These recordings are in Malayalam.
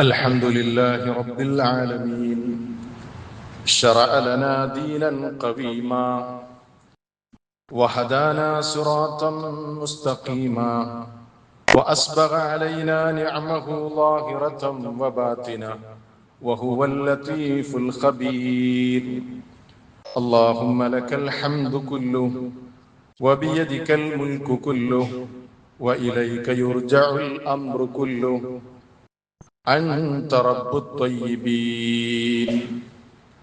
الحمد لله رب العالمين شرع لنا دينا قويما وهدانا صراطا مستقيما وأسبغ علينا نعمه ظاهرة وباطنة وهو اللطيف الخبير. اللهم لك الحمد كله وبيدك الملك كله وإليك يرجع الأمر كله. أنت رب الطيبين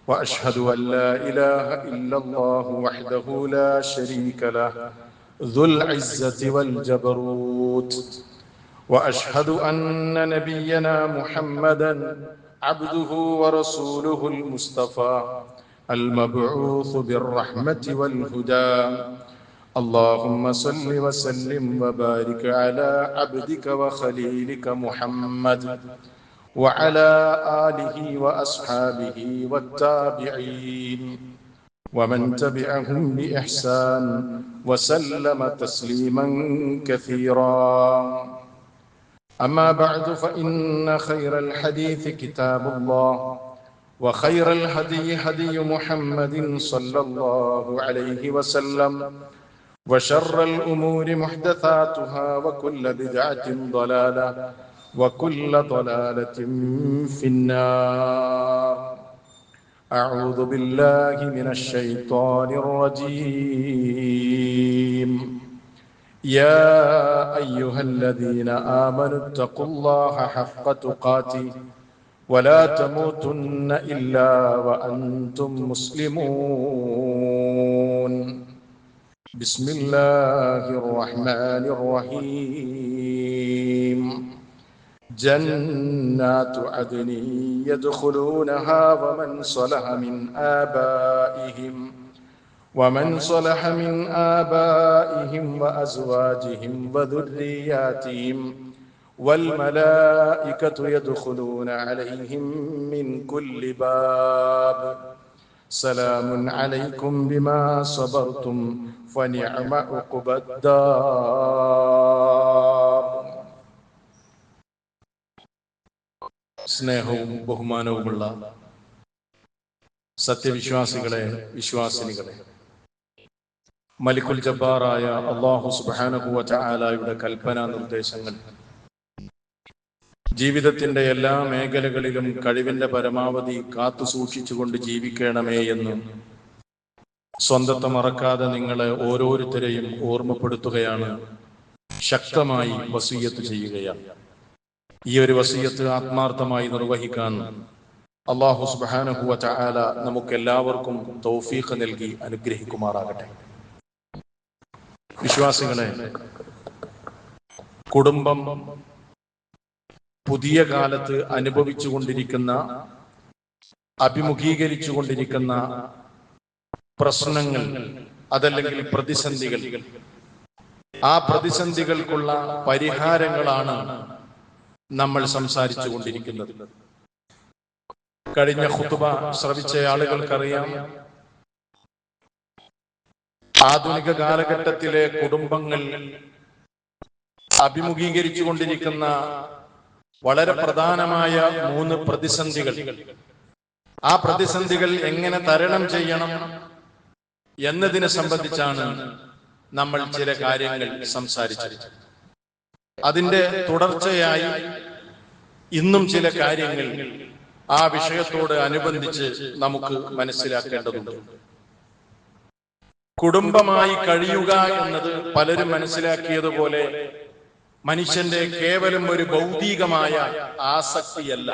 وأشهد أن لا إله إلا الله وحده لا شريك له ذو العزة والجبروت. وأشهد أن نبينا محمدا عبده ورسوله المصطفى المبعوث بالرحمة والهدى. اللهم صل وسلم وبارك على عبدك وخليلك محمد وعلى آله وأصحابه والتابعين ومن تبعهم بإحسان وسلم تسليما كثيرا. أما بعد فإن خير الحديث كتاب الله وخير الهدي هدي محمد صلى الله عليه وسلم وشر الأمور محدثاتها وكل بدعة ضلالة وكل ضلالة في النار. أعوذ بالله من الشيطان الرجيم. يا أيها الذين آمنوا اتقوا الله حق تقاته ولا تموتن إلا وأنتم مسلمون. بسم الله الرحمن الرحيم. جنات عدن يدخلونها ومن صلح من آبائهم وأزواجهم وذرياتهم والملائكة يدخلون عليهم من كل باب. سلام عليكم بما صبرتم فنعم عقبى الدار. സ്നേഹവും ബഹുമാനവുമുള്ള സത്യവിശ്വാസികളെ, വിശ്വാസിനികളെ, മലിക്കുൽ ജബ്ബാറായ അല്ലാഹു സുബ്ഹാനഹു വ തആലയുടെ കൽപ്പനാ നിർദ്ദേശങ്ങൾ ജീവിതത്തിന്റെ എല്ലാ മേഖലകളിലും കഴിവിന്റെ പരമാവധി കാത്തു സൂക്ഷിച്ചുകൊണ്ട് ജീവിക്കണമേ എന്ന് സ്വന്തത്തെ മറക്കാതെ നിങ്ങളെ ഓരോരുത്തരെയും ഓർമ്മപ്പെടുത്തുകയാണ്, ശക്തമായി വസിയ്യത്ത് ചെയ്യുകയാണ്. ഈ ഒരു വസിയ്യത്ത് ആത്മാർത്ഥമായി നിർവഹിക്കാൻ അല്ലാഹു സുബ്ഹാനഹു വ തആല നമുക്കെല്ലാവർക്കും തൗഫീഖ് നൽകി അനുഗ്രഹിക്കുമാറാകട്ടെ. വിശ്വാസികളെ, കുടുംബം പുതിയ കാലത്ത് അഭിമുഖീകരിച്ചുകൊണ്ടിരിക്കുന്ന പ്രശ്നങ്ങൾ, അതല്ലെങ്കിൽ പ്രതിസന്ധികൾ, ആ പ്രതിസന്ധികൾക്കുള്ള പരിഹാരങ്ങളാണ് നമ്മൾ സംസാരിച്ചു കൊണ്ടിരിക്കുന്നത്. കഴിഞ്ഞ ഖുതുബ ശ്രവിച്ച ആളുകൾക്കറിയാം, ആധുനിക കാലഘട്ടത്തിലെ കുടുംബങ്ങൾ അഭിമുഖീകരിച്ചുകൊണ്ടിരിക്കുന്ന വളരെ പ്രധാനമായ 3 പ്രതിസന്ധികൾ. ആ പ്രതിസന്ധികൾ എങ്ങനെ തരണം ചെയ്യണം എന്നതിനെ സംബന്ധിച്ചാണ് നമ്മൾ ചില കാര്യങ്ങൾ സംസാരിച്ചത്. അതിന്റെ തുടർച്ചയായി ഇന്നും ചില കാര്യങ്ങൾ ആ വിഷയത്തോട് അനുബന്ധിച്ച് നമുക്ക് മനസ്സിലാക്കേണ്ടതുണ്ട്. കുടുംബമായി കഴിയുക എന്നത് പലരും മനസ്സിലാക്കിയതുപോലെ മനുഷ്യന്റെ കേവലം ഒരു ഭൗതികമായ ആസക്തിയല്ല,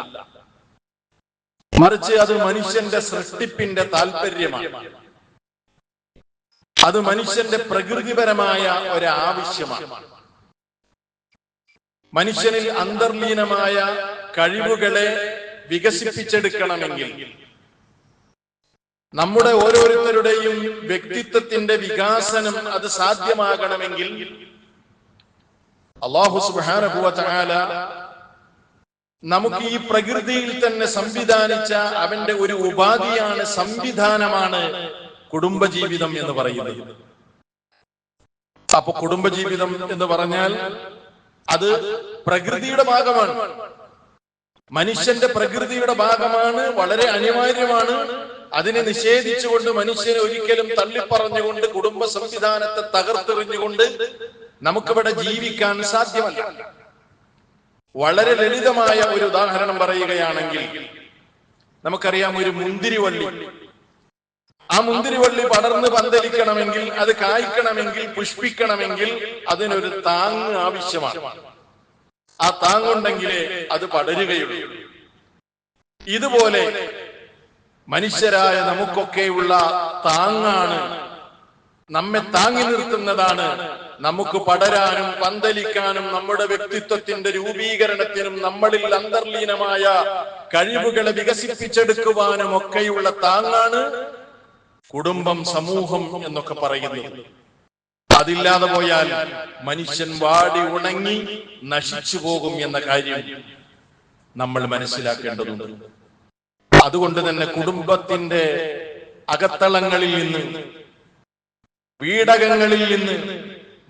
മറിച്ച് അത് മനുഷ്യന്റെ സൃഷ്ടിപ്പിന്റെ താല്പര്യമാണ്. അത് മനുഷ്യന്റെ പ്രകൃതിപരമായ ഒരാവശ്യമാണ്. മനുഷ്യനിൽ അന്തർലീനമായ കഴിവുകളെ വികസിപ്പിച്ചെടുക്കണമെങ്കിൽ, നമ്മുടെ ഓരോരുത്തരുടെയും വ്യക്തിത്വത്തിന്റെ വികാസനം അത് സാധ്യമാകണമെങ്കിൽ അല്ലാഹു സുബ്ഹാനഹു വ തആല നമുക്ക് ഈ പ്രകൃതിയിൽ തന്നെ സംവിധാനിച്ച അവന്റെ ഒരു ഉപാധിയാണ്, സംവിധാനമാണ് കുടുംബജീവിതം എന്ന് പറയുന്നത്. അപ്പൊ കുടുംബജീവിതം എന്ന് പറഞ്ഞാൽ അത് പ്രകൃതിയുടെ ഭാഗമാണ്. മനുഷ്യന്റെ പ്രകൃതിയുടെ ഭാഗമാണ്, വളരെ അനിവാര്യമാണ്. അതിനെ നിഷേധിച്ചുകൊണ്ട് മനുഷ്യനെ ഒരിക്കലും തള്ളിപ്പറഞ്ഞുകൊണ്ട് കുടുംബ സംവിധാനത്തെ തകർത്തെറിഞ്ഞുകൊണ്ട് നമുക്കിവിടെ ജീവിക്കാൻ സാധ്യമല്ല. വളരെ ലളിതമായ ഒരു ഉദാഹരണം പറയുകയാണെങ്കിൽ, നമുക്കറിയാം ഒരു മുന്തിരിവള്ളി. ആ മുന്തിരിവള്ളി പടർന്ന് പന്തലിക്കണമെങ്കിൽ, അത് കായ്ക്കണമെങ്കിൽ, പുഷ്പിക്കണമെങ്കിൽ അതിനൊരു താങ്ങ് ആവശ്യമാണ്. ആ താങ്ങുണ്ടെങ്കിലേ അത് പടരുകയുള്ളൂ. ഇതുപോലെ മനുഷ്യരായ നമുക്കൊക്കെയുള്ള താങ്ങാണ്, നമ്മെ താങ്ങി നിർത്തുന്നതാണ് നമുക്ക് പടരാനും പന്തലിക്കാനും നമ്മുടെ വ്യക്തിത്വത്തിന്റെ രൂപീകരണത്തിനും നമ്മളിൽ അന്തർലീനമായ കഴിവുകളെ വികസിപ്പിച്ചെടുക്കുവാനും ഒക്കെയുള്ള താങ്ങാണ് കുടുംബം, സമൂഹം എന്നൊക്കെ പറയുന്നത്. അതില്ലാതെ പോയാൽ മനുഷ്യൻ വാടി ഉണങ്ങി നശിച്ചു പോകും എന്ന കാര്യം നമ്മൾ മനസ്സിലാക്കേണ്ടതുണ്ട്. അതുകൊണ്ട് തന്നെ കുടുംബത്തിന്റെ അകത്തളങ്ങളിൽ നിന്ന്, വീടകങ്ങളിൽ നിന്ന്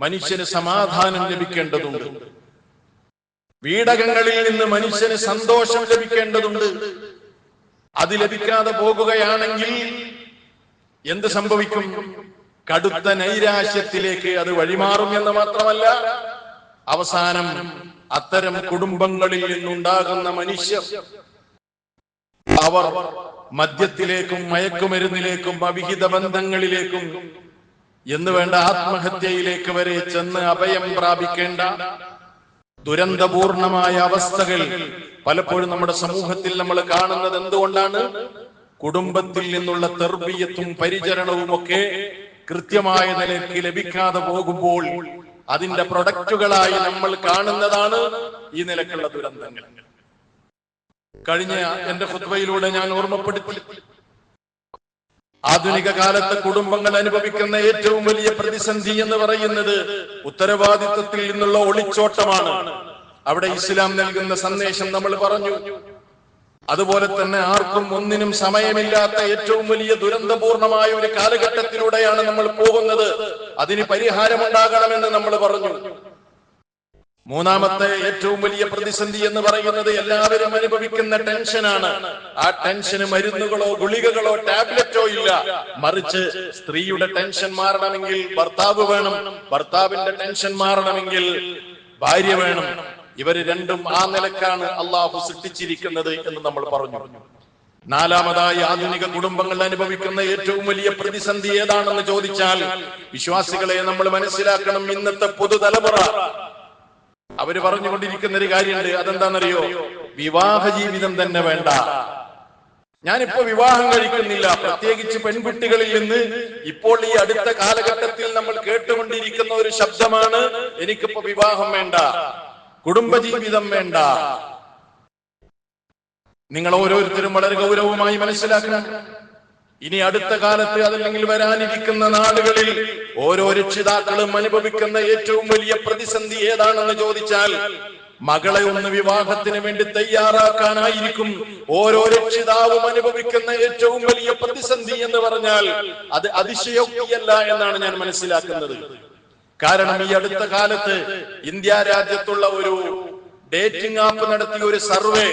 മനുഷ്യന് സമാധാനം ലഭിക്കേണ്ടതുണ്ട്. വീടകങ്ങളിൽ നിന്ന് മനുഷ്യന് സന്തോഷം ലഭിക്കേണ്ടതുണ്ട്. അത് ലഭിക്കാതെ പോകുകയാണെങ്കിൽ എന്ത് സംഭവിക്കും? കടുത്ത നൈരാശ്യത്തിലേക്ക് അത് വഴിമാറും എന്ന് മാത്രമല്ല, അവസാനം അത്തരം കുടുംബങ്ങളിൽ നിന്നുണ്ടാകുന്ന മനുഷ്യർ അവർ മദ്യത്തിലേക്കും മയക്കുമരുന്നിലേക്കും അവിഹിത ബന്ധങ്ങളിലേക്കും എന്ന് വേണ്ട ആത്മഹത്യയിലേക്ക് വരെ ചെന്ന് അഭയം പ്രാപിക്കേണ്ട ദുരന്തപൂർണമായ അവസ്ഥകൾ പലപ്പോഴും നമ്മുടെ സമൂഹത്തിൽ നമ്മൾ കാണുന്നത് എന്തുകൊണ്ടാണ്? കുടുംബത്തിൽ നിന്നുള്ള തർബിയത്തും പരിചരണവും ഒക്കെ കൃത്യമായ നിലയ്ക്ക് ലഭിക്കാതെ പോകുമ്പോൾ അതിന്റെ പ്രൊഡക്റ്റുകളായി നമ്മൾ കാണുന്നതാണ് ഈ നിലക്കുള്ള ദുരന്തങ്ങൾ. കഴിഞ്ഞ എന്റെ ഖുത്ബയിലൂടെ ഞാൻ ഓർമ്മപ്പെടുത്തി, ആധുനിക കാലത്ത് കുടുംബങ്ങൾ അനുഭവിക്കുന്ന ഏറ്റവും വലിയ പ്രതിസന്ധി എന്ന് പറയുന്നത് ഉത്തരവാദിത്വത്തിൽ നിന്നുള്ള ഒളിച്ചോട്ടമാണ്. അവിടെ ഇസ്ലാം നൽകുന്ന സന്ദേശം നമ്മൾ പറഞ്ഞു. അതുപോലെ തന്നെ ആർക്കും ഒന്നിനും സമയമില്ലാത്ത ഏറ്റവും വലിയ ദുരന്തപൂർണമായ ഒരു കാലഘട്ടത്തിലൂടെയാണ് നമ്മൾ പോകുന്നത്. അതിന് പരിഹാരമുണ്ടാകണമെന്ന് നമ്മൾ പറഞ്ഞു. മൂന്നാമത്തെ ഏറ്റവും വലിയ പ്രതിസന്ധി എന്ന് പറയുന്നത് എല്ലാവരും അനുഭവിക്കുന്ന ടെൻഷനാണ്. ആ ടെൻഷന് മരുന്നുകളോ ഗുളികകളോ ടാബ്ലറ്റോ ഇല്ല. മറിച്ച് സ്ത്രീയുടെ ടെൻഷൻ മാറണമെങ്കിൽ ഭർത്താവ് വേണം, ഭർത്താവിന്റെ ടെൻഷൻ മാറണമെങ്കിൽ ഭാര്യ വേണം. ഇവര് രണ്ടും ആ നിലക്കാണ് അള്ളാഹു സൃഷ്ടിച്ചിരിക്കുന്നത് എന്ന് നമ്മൾ പറഞ്ഞു. നാലാമതായി ആധുനിക കുടുംബങ്ങൾ അനുഭവിക്കുന്ന ഏറ്റവും വലിയ പ്രതിസന്ധി ഏതാണെന്ന് ചോദിച്ചാൽ, വിശ്വാസികളെ നമ്മൾ മനസ്സിലാക്കണം, ഇന്നത്തെ പുതുതലമുറ അവര് പറഞ്ഞുകൊണ്ടിരിക്കുന്ന ഒരു കാര്യമുണ്ട്. അതെന്താണെന്നറിയോ? വിവാഹ ജീവിതം തന്നെ വേണ്ട. ഞാനിപ്പോ വിവാഹം കഴിക്കുന്നില്ല. പ്രത്യേകിച്ച് പെൺകുട്ടികളിൽ നിന്ന് ഇപ്പോൾ ഈ അടുത്ത കാലഘട്ടത്തിൽ നമ്മൾ കേട്ടുകൊണ്ടിരിക്കുന്ന ഒരു ശബ്ദമാണ്, എനിക്കിപ്പോ വിവാഹം വേണ്ട, കുടുംബജീവിതം വേണ്ട. നിങ്ങൾ ഓരോരുത്തരും വളരെ ഗൗരവമായി മനസ്സിലാക്കണം. ഇനി അടുത്ത കാലത്ത് അതല്ലെങ്കിൽ വരാനിരിക്കുന്ന നാളുകളിൽ ഓരോ രക്ഷിതാക്കളും അനുഭവിക്കുന്ന ഏറ്റവും വലിയ പ്രതിസന്ധി ഏതാണെന്ന് ചോദിച്ചാൽ, മകളെ ഒന്ന് വിവാഹത്തിന് വേണ്ടി തയ്യാറാക്കാനായിരിക്കും ഓരോ രക്ഷിതാവും അനുഭവിക്കുന്ന ഏറ്റവും വലിയ പ്രതിസന്ധി എന്ന് പറഞ്ഞാൽ അത് അതിശയോക്തിയല്ല എന്നാണ് ഞാൻ മനസ്സിലാക്കുന്നത്. കാരണം ഈ അടുത്ത കാലത്ത് ഇന്ത്യ രാജ്യത്തുള്ള ഒരു ഡേറ്റിംഗ് ആപ്പ് നടത്തിയ ഒരു സർവേ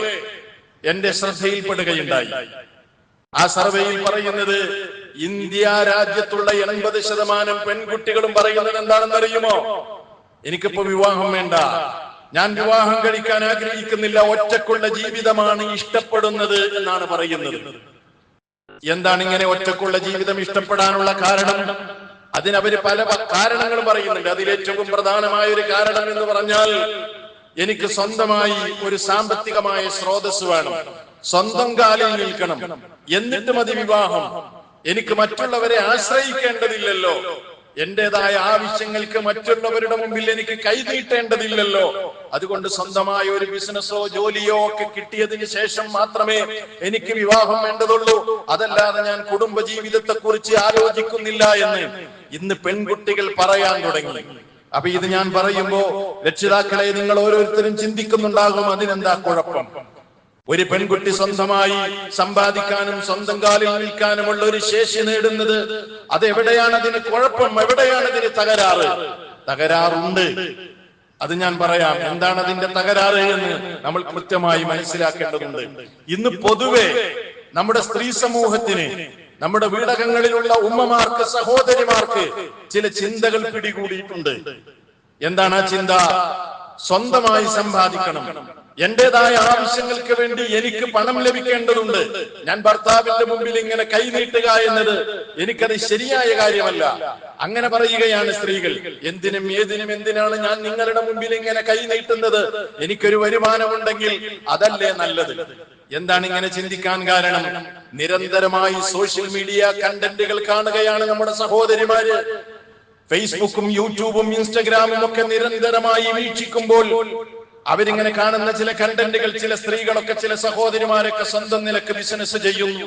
എന്റെ ശ്രദ്ധയിൽപ്പെടുകയുണ്ടായി. ആ സർവേയിൽ പറയുന്നത്, ഇന്ത്യ രാജ്യത്തുള്ള 80% പെൺകുട്ടികളും പറയുന്നത് എന്താണെന്ന് അറിയുമോ? എനിക്കിപ്പോ വിവാഹം വേണ്ട, ഞാൻ വിവാഹം കഴിക്കാൻ ആഗ്രഹിക്കുന്നില്ല, ഒറ്റക്കുള്ള ജീവിതമാണ് ഇഷ്ടപ്പെടുന്നത് എന്നാണ് പറയുന്നത്. എന്താണ് ഇങ്ങനെ ഒറ്റക്കുള്ള ജീവിതം ഇഷ്ടപ്പെടാനുള്ള കാരണം? അതിനവര് പല കാരണങ്ങൾ പറയുന്നുണ്ട്. അതിലേറ്റവും പ്രധാനമായ ഒരു കാരണം എന്ന് പറഞ്ഞാൽ, എനിക്ക് സ്വന്തമായി ഒരു സാമ്പത്തികമായ സ്രോതസ് വേണം, സ്വന്തം കാലിൽ നിൽക്കണം, എന്നിട്ട് മതി വിവാഹം. എനിക്ക് മറ്റുള്ളവരെ ആശ്രയിക്കേണ്ടതില്ലല്ലോ, എന്റേതായ ആവശ്യങ്ങൾക്ക് മറ്റുള്ളവരുടെ മുമ്പിൽ എനിക്ക് കൈനീട്ടേണ്ടതില്ലല്ലോ. അതുകൊണ്ട് സ്വന്തമായ ഒരു ബിസിനസ്സോ ജോലിയോ ഒക്കെ കിട്ടിയതിന് ശേഷം മാത്രമേ എനിക്ക് വിവാഹം വേണ്ടതുള്ളൂ, അതല്ലാതെ ഞാൻ കുടുംബ ജീവിതത്തെ കുറിച്ച് ആലോചിക്കുന്നില്ല എന്ന് ഇന്ന് പെൺകുട്ടികൾ പറയാൻ തുടങ്ങി. അപ്പൊ ഇത് ഞാൻ പറയുമ്പോ രക്ഷിതാക്കളെ നിങ്ങൾ ഓരോരുത്തരും ചിന്തിക്കുന്നുണ്ടാകും, അതിനെന്താ കുഴപ്പം? ഒരു പെൺകുട്ടി സ്വന്തമായി സമ്പാദിക്കാനും സ്വന്തം കാലിൽ നിൽക്കാനുമുള്ള ഒരു ശേഷി നേടുന്നത്, അതെവിടെയാണ് അതിന് കുഴപ്പം? എവിടെയാണ് അതിന് തകരാറ്? തകരാറുണ്ട്. അത് ഞാൻ പറയാം. എന്താണ് അതിന്റെ തകരാറ് എന്ന് നമ്മൾ കൃത്യമായി മനസ്സിലാക്കേണ്ടതുണ്ട്. ഇന്ന് പൊതുവെ നമ്മുടെ സ്ത്രീ സമൂഹത്തിന്, നമ്മുടെ വീടകങ്ങളിലുള്ള ഉമ്മമാർക്ക്, സഹോദരിമാർക്ക് ചില ചിന്തകൾ പിടികൂടിയിട്ടുണ്ട്. എന്താണ് ആ ചിന്ത? സ്വന്തമായി സമ്പാദിക്കണം, എന്റേതായ ആവശ്യങ്ങൾക്ക് വേണ്ടി എനിക്ക് പണം ലഭിക്കേണ്ടതുണ്ട്. ഞാൻ ഭർത്താവിന്റെ മുമ്പിൽ ഇങ്ങനെ കൈനീട്ടുക എന്നത് എനിക്കത് ശരിയായ കാര്യമല്ല. അങ്ങനെ പറയുകയാണ് സ്ത്രീകൾ. എന്തിനും ഏതിനും എന്തിനാണ് ഞാൻ നിങ്ങളുടെ മുമ്പിൽ ഇങ്ങനെ കൈനീട്ടുന്നത്? എനിക്കൊരു വരുമാനമുണ്ടെങ്കിൽ അതല്ലേ നല്ലത്. എന്താണ് ഇങ്ങനെ ചിന്തിക്കാൻ കാരണം? നിരന്തരമായി സോഷ്യൽ മീഡിയ കണ്ടന്റുകൾ കാണുകയാണ് നമ്മുടെ സഹോദരിമാര്. ഫേസ്ബുക്കും യൂട്യൂബും ഇൻസ്റ്റഗ്രാമും ഒക്കെ നിരന്തരമായി വീക്ഷിക്കുമ്പോൾ അവരിങ്ങനെ കാണുന്ന ചില കണ്ടന്റുകൾ, ചില സ്ത്രീകളൊക്കെ, ചില സഹോദരിമാരൊക്കെ സ്വന്തം നിലക്ക് ബിസിനസ് ചെയ്യുന്നു,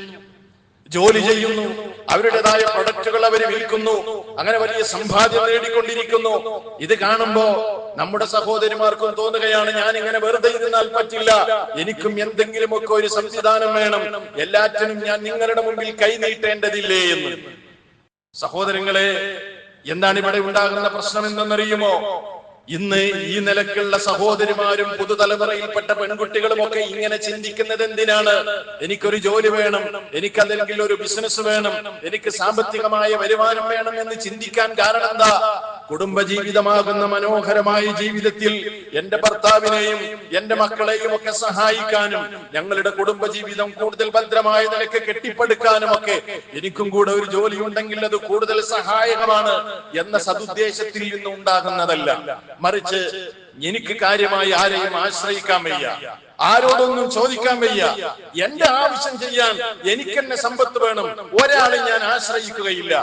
ജോലി ചെയ്യുന്നു, അവരുടേതായ പ്രൊഡക്റ്റുകൾ അവർ വിൽക്കുന്നു, അങ്ങനെ വലിയ സമ്പാദ്യം നേടിക്കൊണ്ടിരിക്കുന്നു. ഇത് കാണുമ്പോ നമ്മുടെ സഹോദരിമാർക്കും തോന്നുകയാണ്, ഞാൻ ഇങ്ങനെ വെറുതെ ഇരുന്നാൽ പറ്റില്ല, എനിക്കും എന്തെങ്കിലുമൊക്കെ ഒരു സംവിധാനം വേണം, എല്ലാറ്റിനും ഞാൻ നിങ്ങളുടെ മുമ്പിൽ കൈനീട്ടേണ്ടതില്ലേ എന്ന്. സഹോദരങ്ങളെ, എന്താണ് ഇവിടെ ഉണ്ടാകുന്ന പ്രശ്നം എന്തെന്നറിയുമോ? ഇന്ന് ഈ നിലക്കുള്ള സഹോദരിമാരും പുതുതലമുറയിൽപ്പെട്ട പെൺകുട്ടികളും ഒക്കെ ഇങ്ങനെ ചിന്തിക്കുന്നത് എന്തിനാണ്? എനിക്കൊരു ജോലി വേണം, എനിക്കല്ലെങ്കിൽ ഒരു ബിസിനസ് വേണം, എനിക്ക് സാമ്പത്തികമായ വരുമാനം വേണം എന്ന് ചിന്തിക്കാൻ കാരണം എന്താ? കുടുംബജീവിതമാകുന്ന മനോഹരമായ ജീവിതത്തിൽ എന്റെ ഭർത്താവിനെയും എന്റെ മക്കളെയും ഒക്കെ സഹായിക്കാനും ഞങ്ങളുടെ കുടുംബജീവിതം കൂടുതൽ ഭദ്രമായ നിലയ്ക്ക് കെട്ടിപ്പടുക്കാനും ഒക്കെ എനിക്കും കൂടെ ഒരു ജോലി ഉണ്ടെങ്കിൽ അത് കൂടുതൽ സഹായകമാണ് എന്ന സതുദ്ദേശത്തിൽ നിന്ന് ഉണ്ടാകുന്നതല്ല. മറിച്ച് എനിക്ക് കാര്യമായി ആരെയും ആശ്രയിക്കാൻ വയ്യ, ആരോടൊന്നും ചോദിക്കാൻ വയ്യ, എന്റെ ആവശ്യം ചെയ്യാൻ എനിക്ക് തന്നെ സമ്പത്ത് വേണം, ഒരാളെ ഞാൻ ആശ്രയിക്കുകയില്ല,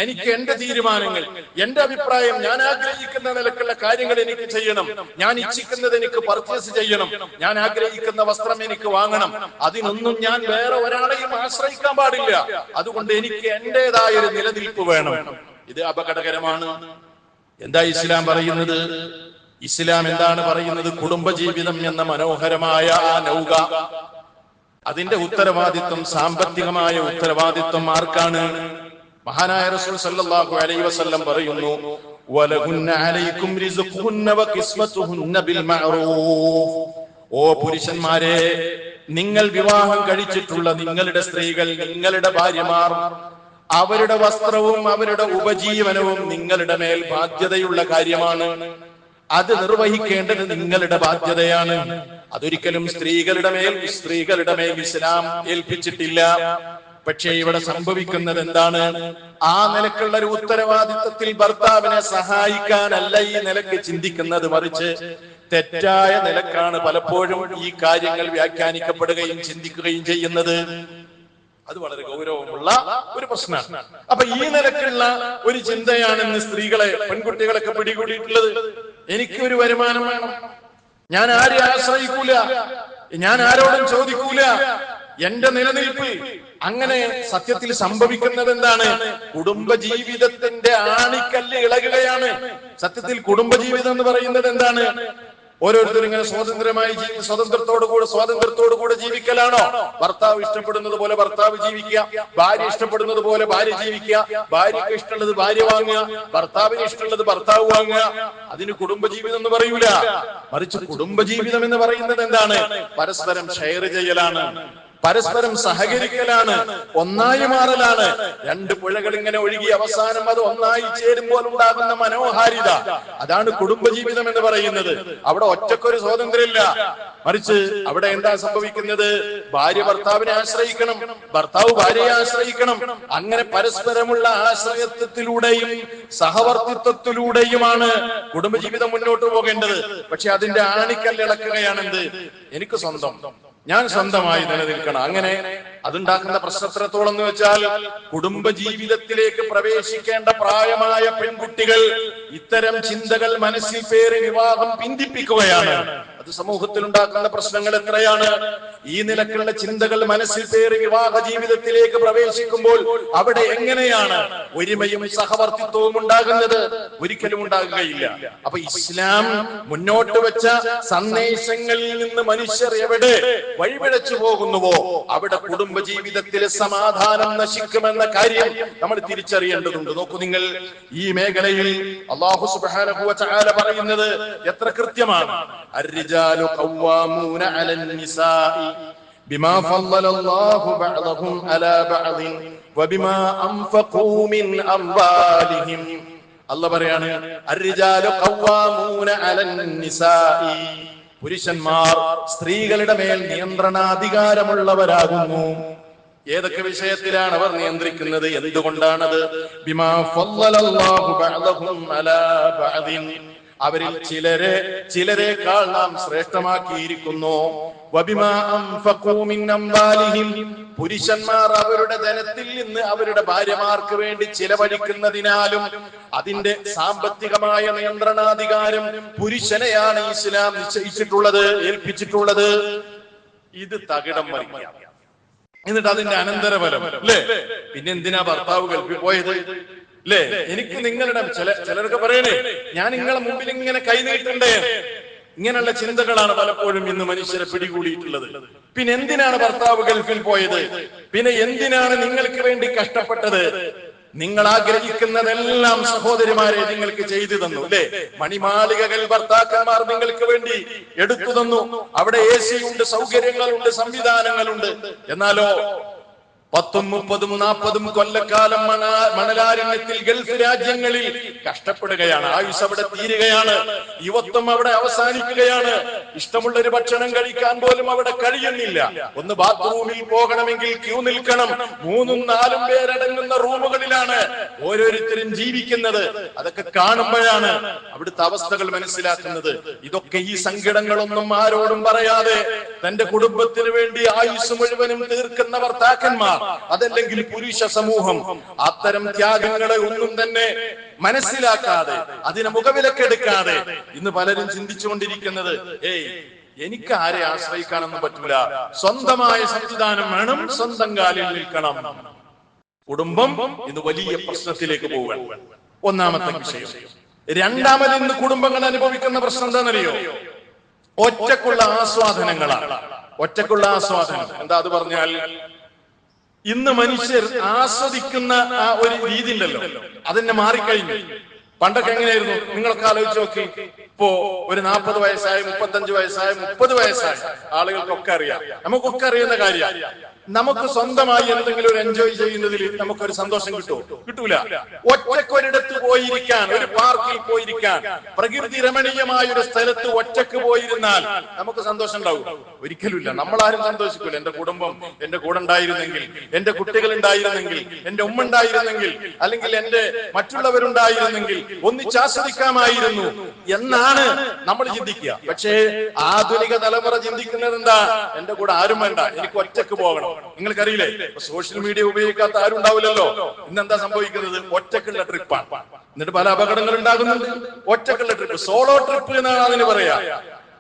എനിക്ക് എന്റെ തീരുമാനങ്ങൾ, എന്റെ അഭിപ്രായം, ഞാൻ ആഗ്രഹിക്കുന്ന നിലക്കുള്ള കാര്യങ്ങൾ എനിക്ക് ചെയ്യണം, ഞാൻ ഇച്ഛിക്കുന്നത് എനിക്ക് പർച്ചേസ് ചെയ്യണം, ഞാൻ ആഗ്രഹിക്കുന്ന വസ്ത്രം എനിക്ക് വാങ്ങണം, അതിനൊന്നും ഞാൻ വേറെ ഒരാളെയും ആശ്രയിക്കാൻ പാടില്ല. അതുകൊണ്ട് എനിക്ക് എന്റേതായ ഒരു നിലനിൽപ്പ് വേണം. ഇത് അപകടകരമാണ്. എന്താ ഇസ്ലാം പറയുന്നത്? ഇസ്ലാം എന്താണ് പറയുന്നത്? കുടുംബജീവിതം എന്ന മനോഹരമായ ആ നൗക, അതിന്റെ ഉത്തരവാദിത്വം, സാമ്പത്തികമായ ഉത്തരവാദിത്വം ആർക്കാണ്? മഹാനായ റസൂൽ സല്ലല്ലാഹു അലൈഹി വസല്ലം പറയുന്നു, വലഹുന്ന അലൈക്കും റിസ്ഖുഹുന്ന വഖിസ്മതുഹുന്ന ബിൽ മഅറൂഫ്. ഓ പുരുഷന്മാരെ, നിങ്ങൾ വിവാഹം കഴിച്ചിട്ടുള്ള നിങ്ങളുടെ സ്ത്രീകൾ, നിങ്ങളുടെ ഭാര്യമാർ, അവരുടെ വസ്ത്രവും അവരുടെ ഉപജീവനവും നിങ്ങളുടെ മേൽ ബാധ്യതയുള്ള കാര്യമാണ്. അത് നിർവഹിക്കേണ്ടത് നിങ്ങളുടെ ബാധ്യതയാണ്. അതൊരിക്കലും സ്ത്രീകളുടെ മേൽ ഇസ്ലാം ഏൽപ്പിച്ചിട്ടില്ല. പക്ഷേ ഇവിടെ സംഭവിക്കുന്നത് എന്താണ്? ആ നിലക്കുള്ള ഒരു ഉത്തരവാദിത്വത്തിൽ ഭർത്താവിനെ സഹായിക്കാനല്ല ഈ നിലക്ക് ചിന്തിക്കുന്നത്, മറിച്ച് തെറ്റായ നിലക്കാണ് പലപ്പോഴും ഈ കാര്യങ്ങൾ വ്യാഖ്യാനിക്കപ്പെടുകയും ചിന്തിക്കുകയും ചെയ്യുന്നത്. അത് വളരെ ഗൗരവമുള്ള ഒരു പ്രശ്നമാണ്. അപ്പൊ ഈ നിലക്കുള്ള ഒരു ചിന്തയാണ് ഇന്ന് സ്ത്രീകളെ, പെൺകുട്ടികളൊക്കെ പിടികൂടിയിട്ടുള്ളത്. എനിക്കൊരു വരുമാനം വേണം, ഞാൻ ആരെയും ആശ്രയിക്കൂല, ഞാൻ ആരോടും ചോദിക്കൂല, എന്റെ നിലനിൽപ്പ്. അങ്ങനെ സത്യത്തിൽ സംഭവിക്കുന്നത് എന്താണ്? കുടുംബജീവിതത്തിന്റെ ആണിക്കല്ല് ഇളകുകയാണ്. സത്യത്തിൽ കുടുംബജീവിതം എന്ന് പറയുന്നത് എന്താണ്? ഓരോരുത്തരും ഇങ്ങനെ സ്വാതന്ത്ര്യത്തോടു കൂടെ ജീവിക്കലാണോ? ഭർത്താവ് ഇഷ്ടപ്പെടുന്നത് പോലെ ഭർത്താവ് ജീവിക്കുക, ഭാര്യ ഇഷ്ടപ്പെടുന്നത് പോലെ ഭാര്യ ജീവിക്കുക, ഭാര്യക്ക് ഇഷ്ടമുള്ളത് ഭാര്യ വാങ്ങുക, ഭർത്താവിന് ഇഷ്ടമുള്ളത് ഭർത്താവ് വാങ്ങുക. അതിന് കുടുംബജീവിതം എന്ന് പറയൂല. മറിച്ച് കുടുംബജീവിതം എന്ന് പറയുന്നത് എന്താണ്? പരസ്പരം ഷെയർ ചെയ്യലാണ്, പരസ്പരം സഹകരിക്കലാണ്, ഒന്നായി മാറലാണ്. രണ്ട് പുഴകൾ ഇങ്ങനെ ഒഴുകി അവസാനം അത് ഒന്നായി ചേരുമ്പോൾ ഉണ്ടാകുന്ന മനോഹാരിത, അതാണ് കുടുംബജീവിതം എന്ന് പറയുന്നത്. അവിടെ ഒറ്റക്കൊരു സ്വാതന്ത്ര്യമില്ല, മറിച്ച് അവിടെ എന്താ സംഭവിക്കുന്നത്? ഭാര്യ ഭർത്താവിനെ ആശ്രയിക്കണം, ഭർത്താവ് ഭാര്യയെ ആശ്രയിക്കണം. അങ്ങനെ പരസ്പരമുള്ള ആശ്രയത്വത്തിലൂടെയും സഹവർത്തിത്വത്തിലൂടെയുമാണ് കുടുംബജീവിതം മുന്നോട്ട് പോകേണ്ടത്. പക്ഷെ അതിന്റെ ആണിക്കല്ലിളക്കുകയാണെന്ത്? എനിക്ക് സ്വന്തം, ഞാൻ സ്വന്തമായി നിലനിൽക്കണം. അങ്ങനെ അതുണ്ടാക്കുന്ന പ്രശ്നത്രത്തോളം എന്ന് വെച്ചാൽ, കുടുംബജീവിതത്തിലേക്ക് പ്രവേശിക്കേണ്ട പ്രായമായ പെൺകുട്ടികൾ ഇത്തരം ചിന്തകൾ മനസ്സിൽ പേറി വിവാഹം പിന്തിപ്പിക്കുകയാണ്. അത് സമൂഹത്തിൽ ഉണ്ടാക്കുന്ന പ്രശ്നങ്ങൾ എത്രയാണ്. ഈ നിലക്കുള്ള ചിന്തകൾ മനസ്സിൽ പേറി വിവാഹ ജീവിതത്തിലേക്ക് പ്രവേശിക്കുമ്പോൾ അവിടെ എങ്ങനെയാണ് ഒരുമയും സഹവർത്തിത്വവും ഉണ്ടാകുന്നത്? ഒരിക്കലും ഉണ്ടാകുകയില്ല. അപ്പൊ ഇസ്ലാം മുന്നോട്ട് വെച്ച സന്ദേശങ്ങളിൽ നിന്ന് മനുഷ്യർ എവിടെ വഴിപിഴച്ചു പോകുന്നുവോ അവിടെ കുടുംബ ജീവിതത്തിലെ സമാധാനം നശിക്കുമെന്ന കാര്യം നമ്മൾ തിരിച്ചറിയേണ്ടതുണ്ട്. നോക്കൂ നിങ്ങൾ, ഈ മേഖലയിൽ അല്ലാഹു സുബ്ഹാനഹു വ തആല പറയുന്നത് എത്ര കൃത്യമാണ്. അർരിജാലു ഖവ്വാമൂന അലൻ നിസാഇ ബിമാ ഫളലല്ലാഹു ബഅദഹും അലാ ബഅദിൻ വബിമാ അൻഫഖൂ മിൻ അംവാലിഹിം. അല്ലാഹു പറയാണ് അർരിജാലു ഖവ്വാമൂന അലൻ നിസാഇ, പുരുഷന്മാർ സ്ത്രീകളുടെ മേൽ നിയന്ത്രണാധികാരമുള്ളവരാകുന്നു. ഏതൊക്കെ വിഷയത്തിലാണ് അവർ നിയന്ത്രിക്കുന്നത്? എന്തുകൊണ്ടാണത്? ബിമാ ഫളലല്ലാഹു ബഅദഹും അലാ ബഅദിൻ, അവരിൽ ചിലരെക്കാൾ നാം ശ്രേഷ്ഠമാക്കിയിരിക്കുന്നു. വബിമാ അൻഫഖൂ മിൻ അംവാലിഹിം, പുരുഷന്മാർ അവരുടെ ധനത്തിൽ നിന്ന് അവരുടെ ഭാര്യമാർക്ക് വേണ്ടി ചിലവഴിക്കുന്നതിനാലും അതിന്റെ സാമ്പത്തികമായ നിയന്ത്രണാധികാരം പുരുഷനെയാണ് ഇസ്ലാം നിശ്ചയിച്ചിട്ടുള്ളത്, ഏൽപ്പിച്ചിട്ടുള്ളത്. ഇത് തകിടം മറിക്കാം. എന്നിട്ട് അതിന്റെ അനന്തരഫലം അല്ലേ? പിന്നെ എന്തിനാ ഭർത്താവ് ഗൾഫിൽ പോയത്? അല്ലേ? എനിക്ക് നിങ്ങളുടെ ചിലർക്ക് പറയണേ, ഞാൻ നിങ്ങളെ മുമ്പിൽ ഇങ്ങനെ കൈനീട്ടണ്ടേ? ഇങ്ങനെയുള്ള ചിന്തകളാണ് പലപ്പോഴും ഇന്ന് മനുഷ്യരെ പിടികൂടിയിട്ടുള്ളത്. പിന്നെ എന്തിനാണ് ഭർത്താവ് ഗൾഫിൽ പോയത്? പിന്നെ എന്തിനാണ് നിങ്ങൾക്ക് വേണ്ടി കഷ്ടപ്പെട്ടത്? നിങ്ങൾ ആഗ്രഹിക്കുന്നതെല്ലാം സഹോദരിമാരെ നിങ്ങൾക്ക് ചെയ്തു തന്നു, അല്ലേ? മണിമാളികകൾ ഭർത്താക്കന്മാർ നിങ്ങൾക്ക് വേണ്ടി എടുത്തു തന്നു. അവിടെ AC ഉണ്ട്, സൗകര്യങ്ങളുണ്ട്, സംവിധാനങ്ങളുണ്ട്. എന്നാലോ 10, 30, 40 കൊല്ലക്കാലം മണലാരണ്യത്തിൽ ഗൾഫ് രാജ്യങ്ങളിൽ കഷ്ടപ്പെടുകയാണ്. ആയുസ് അവിടെ തീരുകയാണ്, യുവത്വം അവിടെ അവസാനിക്കുകയാണ്. ഇഷ്ടമുള്ള ഒരു ഭക്ഷണം കഴിക്കാൻ പോലും അവിടെ കഴിയുന്നില്ല. ഒന്ന് ബാത്റൂമിൽ പോകണമെങ്കിൽ ക്യൂ നിൽക്കണം. 3, 4 പേരടങ്ങുന്ന റൂമുകളിലാണ് ഓരോരുത്തരും ജീവിക്കുന്നത്. അതൊക്കെ കാണുമ്പോഴാണ് അവിടുത്തെ അവസ്ഥകൾ മനസ്സിലാക്കുന്നത്. ഇതൊക്കെ ഈ സങ്കടങ്ങളൊന്നും ആരോടും പറയാതെ തന്റെ കുടുംബത്തിന് വേണ്ടി ആയുസ് മുഴുവനും തീർക്കുന്ന ഭർത്താക്കന്മാർ, അതല്ലെങ്കിൽ പുരുഷ സമൂഹം അത്തരം ത്യാഗങ്ങളെ ഒന്നും തന്നെ മനസ്സിലാക്കാതെ അതിനെ മുഖവിലക്കെടുക്കാതെ ഇന്ന് പലരും ചിന്തിച്ചുകൊണ്ടിരിക്കുന്നത്, എനിക്ക് ആരെ ആശ്രയിക്കാനൊന്നും പറ്റൂല, സ്വന്തമായ സംവിധാനം വേണം, സ്വന്തം കാലിൽ നിൽക്കണം. കുടുംബം ഇന്ന് വലിയ പ്രശ്നത്തിലേക്ക് പോവുകയാണ്. ഒന്നാമത്തെ വിഷയം. രണ്ടാമത് ഇന്ന് കുടുംബങ്ങൾ അനുഭവിക്കുന്ന പ്രശ്നം എന്താണെന്നറിയോ? ഒറ്റക്കുള്ള ആസ്വാദനങ്ങളാണ്. ഒറ്റക്കുള്ള ആസ്വാദനം എന്താ? അത് പറഞ്ഞാൽ ഇന്ന് മനുഷ്യർ ആസ്വദിക്കുന്ന ആ ഒരു രീതി ഉണ്ടല്ലോ, അതെന്നെ മാറിക്കഴിഞ്ഞു. പണ്ടൊക്കെ എങ്ങനെയായിരുന്നു? നിങ്ങളൊക്കെ ആലോചിച്ച് നോക്കി. ഇപ്പോ ഒരു 40 വയസ്സായ 35 വയസ്സായ 30 വയസ്സായ ആളുകൾക്കൊക്കെ അറിയാം, നമുക്കൊക്കെ അറിയുന്ന കാര്യം. നമുക്ക് സ്വന്തമായി എന്തെങ്കിലും ഒരു എൻജോയ് ചെയ്യുന്നതിൽ നമുക്കൊരു സന്തോഷം കിട്ടൂല. ഒറ്റക്കൊരിടത്ത് പോയിരിക്കാൻ, ഒരു പാർക്കിൽ പോയിരിക്കാൻ, പ്രകൃതി രമണീയമായ ഒരു സ്ഥലത്ത് ഒറ്റക്ക് പോയിരുന്നാൽ നമുക്ക് സന്തോഷം ഉണ്ടാവും? ഒരിക്കലുമില്ല. നമ്മളാരും സന്തോഷിക്കൂല. എന്റെ കുടുംബം എന്റെ കൂടെ ഉണ്ടായിരുന്നെങ്കിൽ, എന്റെ കുട്ടികൾ ഉണ്ടായിരുന്നെങ്കിൽ, എന്റെ ഉമ്മ ഉണ്ടായിരുന്നെങ്കിൽ, അല്ലെങ്കിൽ എന്റെ മറ്റുള്ളവരുണ്ടായിരുന്നെങ്കിൽ ഒന്നിച്ചാസ്വദിക്കാമായിരുന്നു എന്നാണ് നമ്മൾ ചിന്തിക്കുക. പക്ഷേ ആധുനിക തലമുറ ചിന്തിക്കുന്നത് എന്താ? എന്റെ കൂടെ ആരും വേണ്ട, എനിക്ക് ഒറ്റക്ക് പോകണം. നിങ്ങൾക്കറിയില്ലേ, സോഷ്യൽ മീഡിയ ഉപയോഗിക്കാത്ത ആരും ഉണ്ടാവില്ലല്ലോ. ഇന്നെന്താ സംഭവിക്കുന്നത്? ഒറ്റക്കുള്ള ട്രിപ്പാണ്. എന്നിട്ട് പല അപകടങ്ങൾ ഉണ്ടാകുന്നുണ്ട്. ഒറ്റക്കുള്ള ട്രിപ്പ്, സോളോ ട്രിപ്പ് എന്നാണ് അതിന് പറയാ.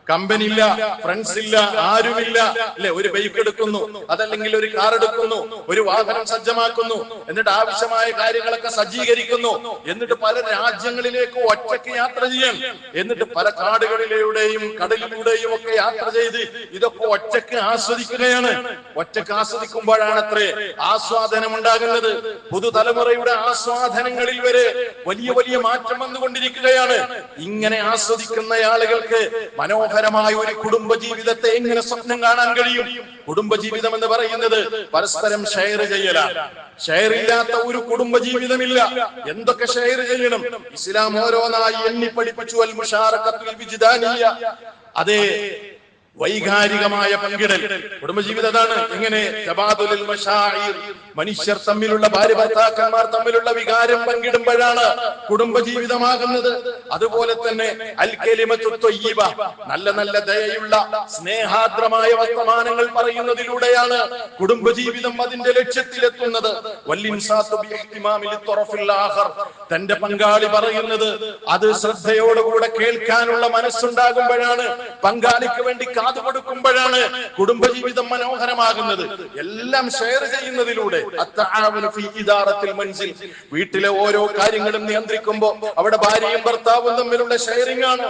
കമ്പനി ഇല്ല, ഫ്രണ്ട്സ് ഇല്ല, ആരുമില്ല, അല്ലെ? ഒരു ബൈക്ക് എടുക്കുന്നു, അതല്ലെങ്കിൽ ഒരു കാർ എടുക്കുന്നു, ഒരു വാഹനം സജ്ജമാക്കുന്നു, എന്നിട്ട് ആവശ്യമായ കാര്യങ്ങളൊക്കെ സജ്ജീകരിക്കുന്നു, എന്നിട്ട് പല രാജ്യങ്ങളിലേക്ക് ഒറ്റയ്ക്ക് യാത്ര ചെയ്യാൻ, എന്നിട്ട് പല കാടുകളിലൂടെയും കടലിലൂടെയും ഒക്കെ യാത്ര ചെയ്ത് ഇതൊക്കെ ഒറ്റയ്ക്ക് ആസ്വദിക്കുകയാണ്. ഒറ്റയ്ക്ക് ആസ്വദിക്കുമ്പോഴാണത്രേ ആസ്വാദനം ഉണ്ടാകുന്നത്. പുതുതലമുറയുടെ ആസ്വാദനങ്ങളിൽ വരെ വലിയ വലിയ മാറ്റം വന്നുകൊണ്ടിരിക്കുകയാണ്. ഇങ്ങനെ ആസ്വദിക്കുന്ന ആളുകൾക്ക് മനോഹരമായ ഒരു കുടുംബ ജീവിതത്തെ എങ്ങനെ സ്വപ്നം കാണാൻ കഴിയും? കുടുംബജീവിതം എന്ന് പറയുന്നത് പരസ്പരം ഷെയർ ചെയ്യലാണ്. ഷെയർ ഇല്ലാത്ത ഒരു കുടുംബ ജീവിതമില്ല. എന്തൊക്കെ ഷെയർ ചെയ്യണം? ഇസ്ലാം ഓരോന്നായി എണ്ണി പഠിപ്പിച്ചു. അൽ മുശാറകത്തുൽ വിജ്ദാനിയ്യ, അതേ വൈകാരികമായ പങ്കിടൽ. കുടുംബജീവിതമാണ് എങ്ങനെ? തബാദുലുൽ മശാഇർ, മനുഷ്യർ തമ്മിലുള്ള, ഭാര്യ ഭർത്താക്കന്മാർ തമ്മിലുള്ള വികാരം പങ്കിടുമ്പോഴാണ് കുടുംബജീവിതമാകുന്നത്. അതുപോലെ തന്നെ അൽ കലിമത്തു ത്വയ്യിബ, നല്ല നല്ല ദയയുള്ള സ്നേഹാദ്രമായ വർത്തമാനങ്ങൾ പറയുന്നതിലൂടെയാണ് കുടുംബജീവിതം അതിന്റെ ലക്ഷ്യത്തിലെത്തുന്നത്. തന്റെ പങ്കാളി പറയുന്നത് അത് ശ്രദ്ധയോടുകൂടെ കേൾക്കാനുള്ള മനസ്സുണ്ടാകുമ്പോഴാണ്, പങ്കാളിക്ക് വേണ്ടി കാതുകൊടുക്കുമ്പോഴാണ് കുടുംബജീവിതം മനോഹരമാകുന്നത്. എല്ലാം ഷെയർ ചെയ്യുന്നതിലൂടെ വീട്ടിലെ ഓരോ കാര്യങ്ങളും നിയന്ത്രിക്കുമ്പോൾ അവിടെ ഭാര്യയും ഭർത്താവും തമ്മിലുള്ള ഷെയറിംഗ് ആണ്.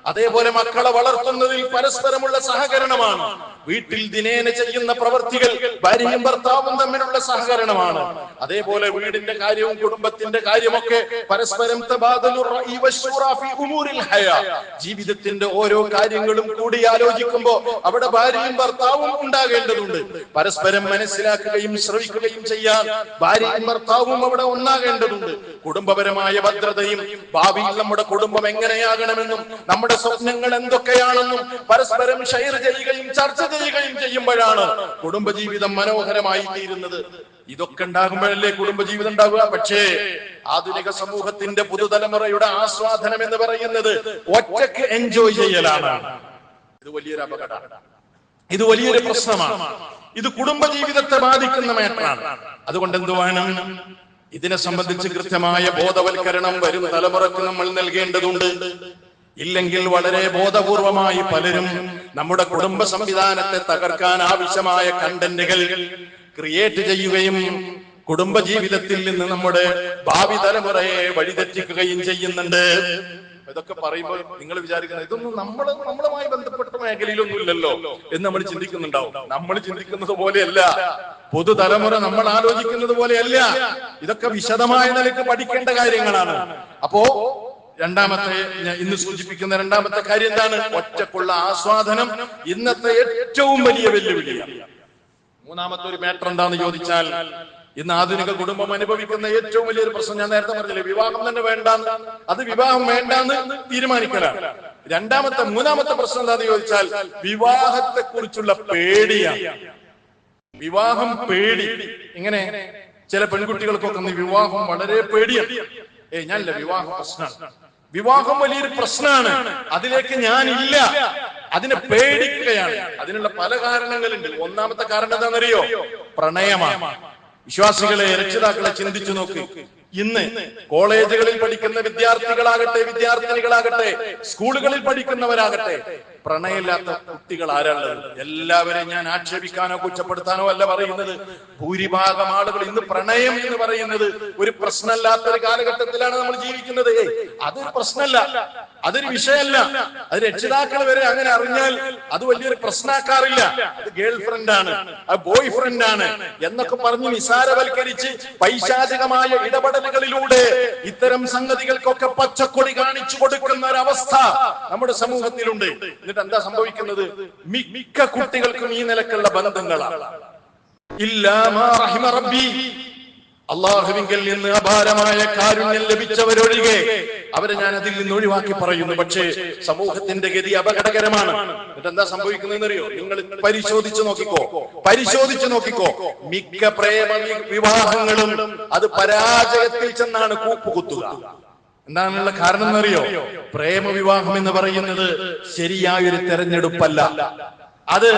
അതേപോലെ മക്കളെ വളർത്തുന്നതിൽ പരസ്പരമുള്ള സഹകരണമാണ്. വീട്ടിൽ ദിനേന ചെയ്യുന്ന പ്രവർത്തികൾ ഭാര്യയും ഭർത്താവും തമ്മിലുള്ള സഹകരണമാണ്. അതേപോലെ വീടിന്റെ കാര്യവും കുടുംബത്തിന്റെ കാര്യമൊക്കെ പരസ്പരം ജീവിതത്തിന്റെ ഓരോ കാര്യങ്ങളും കൂടി ആലോചിക്കുമ്പോൾ അവിടെ ഭാര്യയും ഭർത്താവും ഉണ്ടാകേണ്ടതുണ്ട്. പരസ്പരം മനസ്സിലാക്കുകയും ശ്രവിക്കുകയും ചെയ്യാൻ ഭാര്യയും ഭർത്താവും അവിടെ ഒന്നാകേണ്ടതുണ്ട്. കുടുംബപരമായ ഭദ്രതയും ഭാവിയിൽ നമ്മുടെ കുടുംബം എങ്ങനെയാകണമെന്നും നമ്മുടെ സ്വപ്നങ്ങൾ എന്തൊക്കെയാണെന്നും പരസ്പരം ഷെയർ ചെയ്യുകയും ചർച്ച ചെയ്യുകയും ചെയ്യുമ്പോഴാണ് കുടുംബജീവിതം മനോഹരമായി തീരുന്നത്. ഇതൊക്കെ ഉണ്ടാകുമ്പോഴല്ലേ കുടുംബജീവിതം ഉണ്ടാവുക. പക്ഷേ ആധുനിക സമൂഹത്തിന്റെ പുതുതലമുറയുടെ ആസ്വാദനം എന്ന് പറയുന്നത് ഒറ്റയ്ക്ക് എൻജോയ് ചെയ്യലാണ്. ഇത് വലിയൊരു അപകടമാണ്, ഇത് വലിയൊരു പ്രശ്നമാണ്, ഇത് കുടുംബജീവിതത്തെ ബാധിക്കുന്ന മേട്ടറാണ്. അതുകൊണ്ട് എന്ത് വേണം, ഇതിനെ സംബന്ധിച്ച് കൃത്യമായ ബോധവൽക്കരണം വരും തലമുറക്ക് നമ്മൾ നൽകേണ്ടതുണ്ട്. ഇല്ലെങ്കിൽ വളരെ ബോധപൂർവമായി പലരും നമ്മുടെ കുടുംബ സംവിധാനത്തെ തകർക്കാൻ ആവശ്യമായ കണ്ടന്റുകൾ ക്രിയേറ്റ് ചെയ്യുകയും കുടുംബജീവിതത്തിൽ നിന്ന് നമ്മുടെ ഭാവി തലമുറയെ വഴിതെറ്റിക്കുകയും ചെയ്യുന്നുണ്ട്. ഇതൊക്കെ പറയുമ്പോൾ നിങ്ങൾ വിചാരിക്കുന്നത് ഇതൊന്നും നമ്മളുമായി ബന്ധപ്പെട്ട മേഖലയിലൊന്നും ഇല്ലല്ലോ എന്ന് നമ്മൾ ചിന്തിക്കുന്നുണ്ടാവും. നമ്മൾ ചിന്തിക്കുന്നത് പോലെയല്ല, പുതുതലമുറ നമ്മൾ ആലോചിക്കുന്നത് പോലെയല്ല. ഇതൊക്കെ വിശദമായ നിലയ്ക്ക് പഠിക്കേണ്ട കാര്യങ്ങളാണ്. അപ്പോ രണ്ടാമത്തെ ഇന്ന് സൂചിപ്പിക്കുന്ന രണ്ടാമത്തെ കാര്യം എന്താണ്? ഒറ്റക്കുള്ള ആസ്വാദനം ഇന്നത്തെ ഏറ്റവും വലിയ വെല്ലുവിളിയാണ്. മൂന്നാമത്തെ ഒരു മാറ്റർ എന്താണെന്ന് ചോദിച്ചാൽ, ഇന്ന് ആധുനിക കുടുംബം അനുഭവിക്കുന്ന ഏറ്റവും വലിയൊരു പ്രശ്നം ഞാൻ നേരത്തെ പറഞ്ഞില്ലേ, വിവാഹം തന്നെ വേണ്ടാന്ന്, അത് വിവാഹം വേണ്ടാന്ന് തീരുമാനിക്കലാണ്. മൂന്നാമത്തെ പ്രശ്നം എന്താണെന്ന് ചോദിച്ചാൽ വിവാഹത്തെ കുറിച്ചുള്ള പേടിയാണ്. വിവാഹം പേടി. ഇങ്ങനെ ചില പെൺകുട്ടികൾക്കൊക്കെ വിവാഹം വളരെ പേടിയാണ്. ഞാനില്ല, വിവാഹം പ്രശ്നമാണ്, വിവാഹം വലിയൊരു പ്രശ്നമാണ്, അതിലേക്ക് ഞാനില്ല, അതിനെ പേടിക്കുകയാണ്. അതിനുള്ള പല കാരണങ്ങളുണ്ട്. ഒന്നാമത്തെ കാരണം എന്താണെന്നറിയോ? പ്രണയമാണ്. വിശ്വാസികളെ, രക്ഷിതാക്കളെ ചിന്തിച്ചു നോക്ക്. ഇന്ന് കോളേജുകളിൽ പഠിക്കുന്ന വിദ്യാർത്ഥികളാകട്ടെ, വിദ്യാർത്ഥിനികളാകട്ടെ, സ്കൂളുകളിൽ പഠിക്കുന്നവരാകട്ടെ, പ്രണയമില്ലാത്ത കുട്ടികൾ ആരാളുള്ളത്? എല്ലാവരെയും ഞാൻ ആക്ഷേപിക്കാനോ കുറ്റപ്പെടുത്താനോ അല്ല പറയുന്നത്. ഭൂരിഭാഗം ആളുകൾ ഇന്ന് പ്രണയം എന്ന് പറയുന്നത് ഒരു പ്രശ്നമല്ലാത്ത ഒരു കാലഘട്ടത്തിലാണ് നമ്മൾ ജീവിക്കുന്നത്. അതൊരു പ്രശ്നമല്ല, അതൊരു വിഷയമല്ല. അത് രക്ഷിതാക്കൾ വരെ അങ്ങനെ അറിഞ്ഞാൽ അത് വലിയൊരു പ്രശ്നമാക്കാറില്ല. അത് ഗേൾ ഫ്രണ്ട് ആണ്, അത് ബോയ് ഫ്രണ്ട് ആണ് എന്നൊക്കെ പറഞ്ഞ് നിസാരവൽക്കരിച്ച് പൈശാചികമായ ഇടപെടലുകളിലൂടെ ഇത്തരം സംഗതികൾക്കൊക്കെ പച്ചക്കൊടി കാണിച്ചു കൊടുക്കുന്ന ഒരവസ്ഥ നമ്മുടെ സമൂഹത്തിലുണ്ട്. എന്നിട്ട് എന്താ സംഭവിക്കുന്നത്? മിക്ക കുട്ടികൾക്കും ഈ നിലക്കുള്ള ബന്ധങ്ങളാണ്. ഇല്ലാ മാ റഹിമ റബ്ബി, അള്ളാഹുവിങ്കൽ നിന്ന് അപാരമായ കാരുണ്യം ലഭിച്ചവരൊഴികെ അവരെ ഞാൻ അതിൽ നിന്ന് ഒഴിവാക്കി പറയുന്നു. പക്ഷേ സമൂഹത്തിന്റെ ഗതി അപകടകരമാണ്. എന്നിട്ട് എന്താ സംഭവിക്കുന്നതെന്നറിയോ? നിങ്ങൾ പരിശോധിച്ചു നോക്കിക്കോ. മിക്ക പ്രേമ വിവാഹങ്ങളും അത് പരാജയത്തിൽ ചെന്നാണ് കൂപ്പുകുത്തുക. എന്താണുള്ള കാരണം എന്നറിയോ? പ്രേമവിവാഹം എന്ന് പറയുന്നത് ശരിയായൊരു തെരഞ്ഞെടുപ്പല്ല. അത്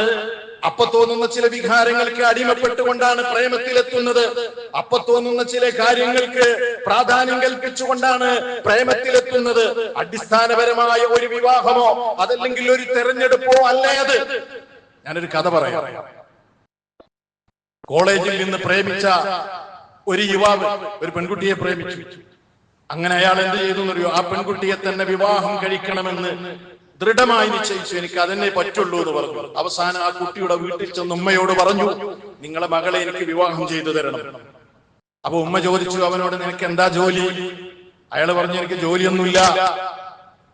അപ്പൊ തോന്നുന്ന ചില വികാരങ്ങൾക്ക് അടിമപ്പെട്ടുകൊണ്ടാണ് പ്രേമത്തിലെത്തുന്നത്. അപ്പൊ തോന്നുന്ന ചില കാര്യങ്ങൾക്ക് പ്രാധാന്യം കൽപ്പിച്ചുകൊണ്ടാണ് പ്രേമത്തിലെത്തുന്നത്. അടിസ്ഥാനപരമായ ഒരു വിവാഹമോ അതല്ലെങ്കിൽ ഒരു തെരഞ്ഞെടുപ്പോ അല്ലേ അത്. ഞാനൊരു കഥ പറയാം. കോളേജിൽ നിന്ന് പ്രേമിച്ച ഒരു യുവാവ് ഒരു പെൺകുട്ടിയെ പ്രേമിച്ചു. അങ്ങനെ അയാൾ എന്ത് ചെയ്തു എന്നറിയോ? ആ പെൺകുട്ടിയെ തന്നെ വിവാഹം കഴിക്കണമെന്ന് ദൃഢമായി നിശ്ചയിച്ചു. എനിക്ക് അതന്നെ പറ്റുള്ളൂ എന്ന് പറഞ്ഞു. അവസാനം ആ കുട്ടിയുടെ വീട്ടിൽ ചെന്ന് ഉമ്മയോട് പറഞ്ഞു, നിങ്ങളെ മകളെ എനിക്ക് വിവാഹം ചെയ്തു തരണം. അപ്പൊ ഉമ്മ ചോദിച്ചു അവനോട്, നിനക്ക് എന്താ ജോലി? അയാൾ പറഞ്ഞു, എനിക്ക് ജോലിയൊന്നുമില്ല.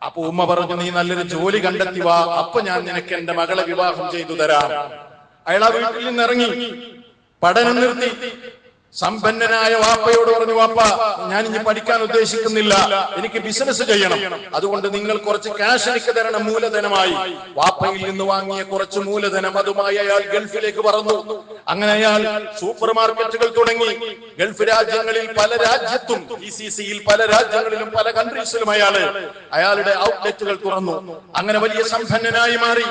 അപ്പൊ ഉമ്മ പറഞ്ഞു, നീ നല്ലൊരു ജോലി കണ്ടെത്തി വാ, അപ്പൊ ഞാൻ നിനക്ക് എന്റെ മകളെ വിവാഹം ചെയ്തു തരാം. അയാൾ ആ വീട്ടിൽ നിന്ന് ഇറങ്ങി, പഠനം നിർത്തി. സമ്പന്നനായ വാപ്പയോട് പറഞ്ഞു, വാപ്പ ഞാൻ ഇനി പഠിക്കാൻ ഉദ്ദേശിക്കുന്നില്ല, എനിക്ക് ബിസിനസ് ചെയ്യണം, അതുകൊണ്ട് നിങ്ങൾ കുറച്ച് ക്യാഷ് എനിക്ക് തരണം മൂലധനമായി. വാപ്പയിൽ നിന്ന് വാങ്ങിയ കുറച്ച് മൂലധനം അതുമായി അയാൾ ഗൾഫിലേക്ക് പറന്നു. അങ്ങനെ അയാൾ സൂപ്പർ മാർക്കറ്റുകൾ തുടങ്ങി. ഗൾഫ് രാജ്യങ്ങളിൽ പല രാജ്യത്തും GCCയിൽ പല രാജ്യങ്ങളിലും പല കൺട്രീസിലും അയാളുടെ ഔട്ട്ലെറ്റുകൾ തുറന്നു. അങ്ങനെ വലിയ സമ്പന്നനായി മാറി.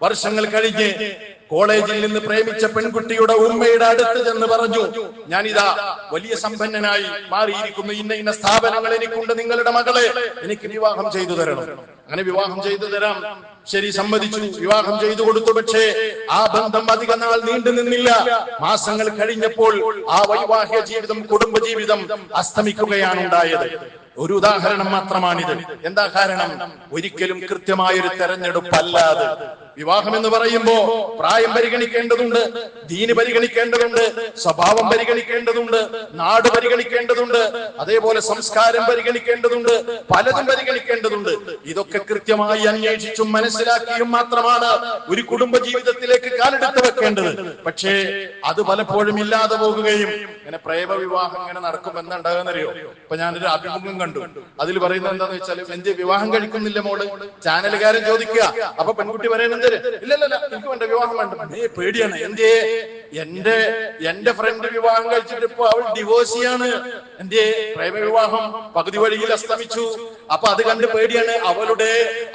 വർഷങ്ങൾ കഴിഞ്ഞ് കോളേജിൽ നിന്ന് പ്രേമിച്ച പെൺകുട്ടിയുടെ ഉമ്മയുടെ അടുത്ത് ചെന്ന് പറഞ്ഞു, ഞാനിതാ വലിയ സമ്പന്നനായി മാറിയിരിക്കുന്നു, ഇന്ന സ്ഥാപനങ്ങൾ എനിക്കുണ്ട്, നിങ്ങളുടെ മകളെ എനിക്ക് വിവാഹം ചെയ്തു തരണം. അങ്ങനെ വിവാഹം ചെയ്തു തരാം, ശരി സമ്മതിച്ചു, വിവാഹം ചെയ്തു കൊടുത്തു. പക്ഷേ ആ ബന്ധം അധിക നാൾ നീണ്ടു നിന്നില്ല. മാസങ്ങൾ കഴിഞ്ഞപ്പോൾ ആ വൈവാഹിക ജീവിതം, കുടുംബ ജീവിതം അസ്തമിക്കുകയാണ് ഉണ്ടായത്. ഒരു ഉദാഹരണം മാത്രമാണിത്. എന്താ കാരണം? ഒരിക്കലും കൃത്യമായൊരു തെരഞ്ഞെടുപ്പല്ലാതെ. വിവാഹം എന്ന് പറയുമ്പോ പ്രായം പരിഗണിക്കേണ്ടതുണ്ട്, ദീന് പരിഗണിക്കേണ്ടതുണ്ട്, സ്വഭാവം പരിഗണിക്കേണ്ടതുണ്ട്, നാട് പരിഗണിക്കേണ്ടതുണ്ട്, അതേപോലെ സംസ്കാരം പരിഗണിക്കേണ്ടതുണ്ട്, പലതും പരിഗണിക്കേണ്ടതുണ്ട്. ഇതൊക്കെ കൃത്യമായി അന്വേഷിച്ചും മനസ്സിലാക്കിയും മാത്രമാണ് ഒരു കുടുംബ ജീവിതത്തിലേക്ക് കാലെടുത്ത് വെക്കേണ്ടത്. പക്ഷേ അത് പലപ്പോഴും ഇല്ലാതെ പോകുകയും ഇങ്ങനെ പ്രേമ വിവാഹം ഇങ്ങനെ നടക്കുമെന്ന് ഉണ്ടാകുന്നറിയോ? ഇപ്പൊ ഞാനൊരു അഭിമുഖം കണ്ടു. അതിൽ പറയുന്നത് എന്താന്ന് വെച്ചാൽ, എന്റെ വിവാഹം കഴിക്കുന്നില്ല മോള്? ചാനലുകാരൻ ചോദിക്കുക. അപ്പൊ പെൺകുട്ടി പറയുന്നത്, ഇല്ലല്ല എനിക്ക് വേണ്ട, വിവാഹം വേണ്ട. പേടിയാണ്. എന്റെ ഫ്രണ്ട് വിവാഹം കഴിച്ചിട്ട് ഇപ്പൊ അവൾ ഡിവോഴ്സിയാണ്. എന്റെ പ്രേമ വിവാഹം പകുതി വഴിയിൽ അസ്തമിച്ചു. അപ്പൊ അത് കണ്ട് പേടിയാണ്.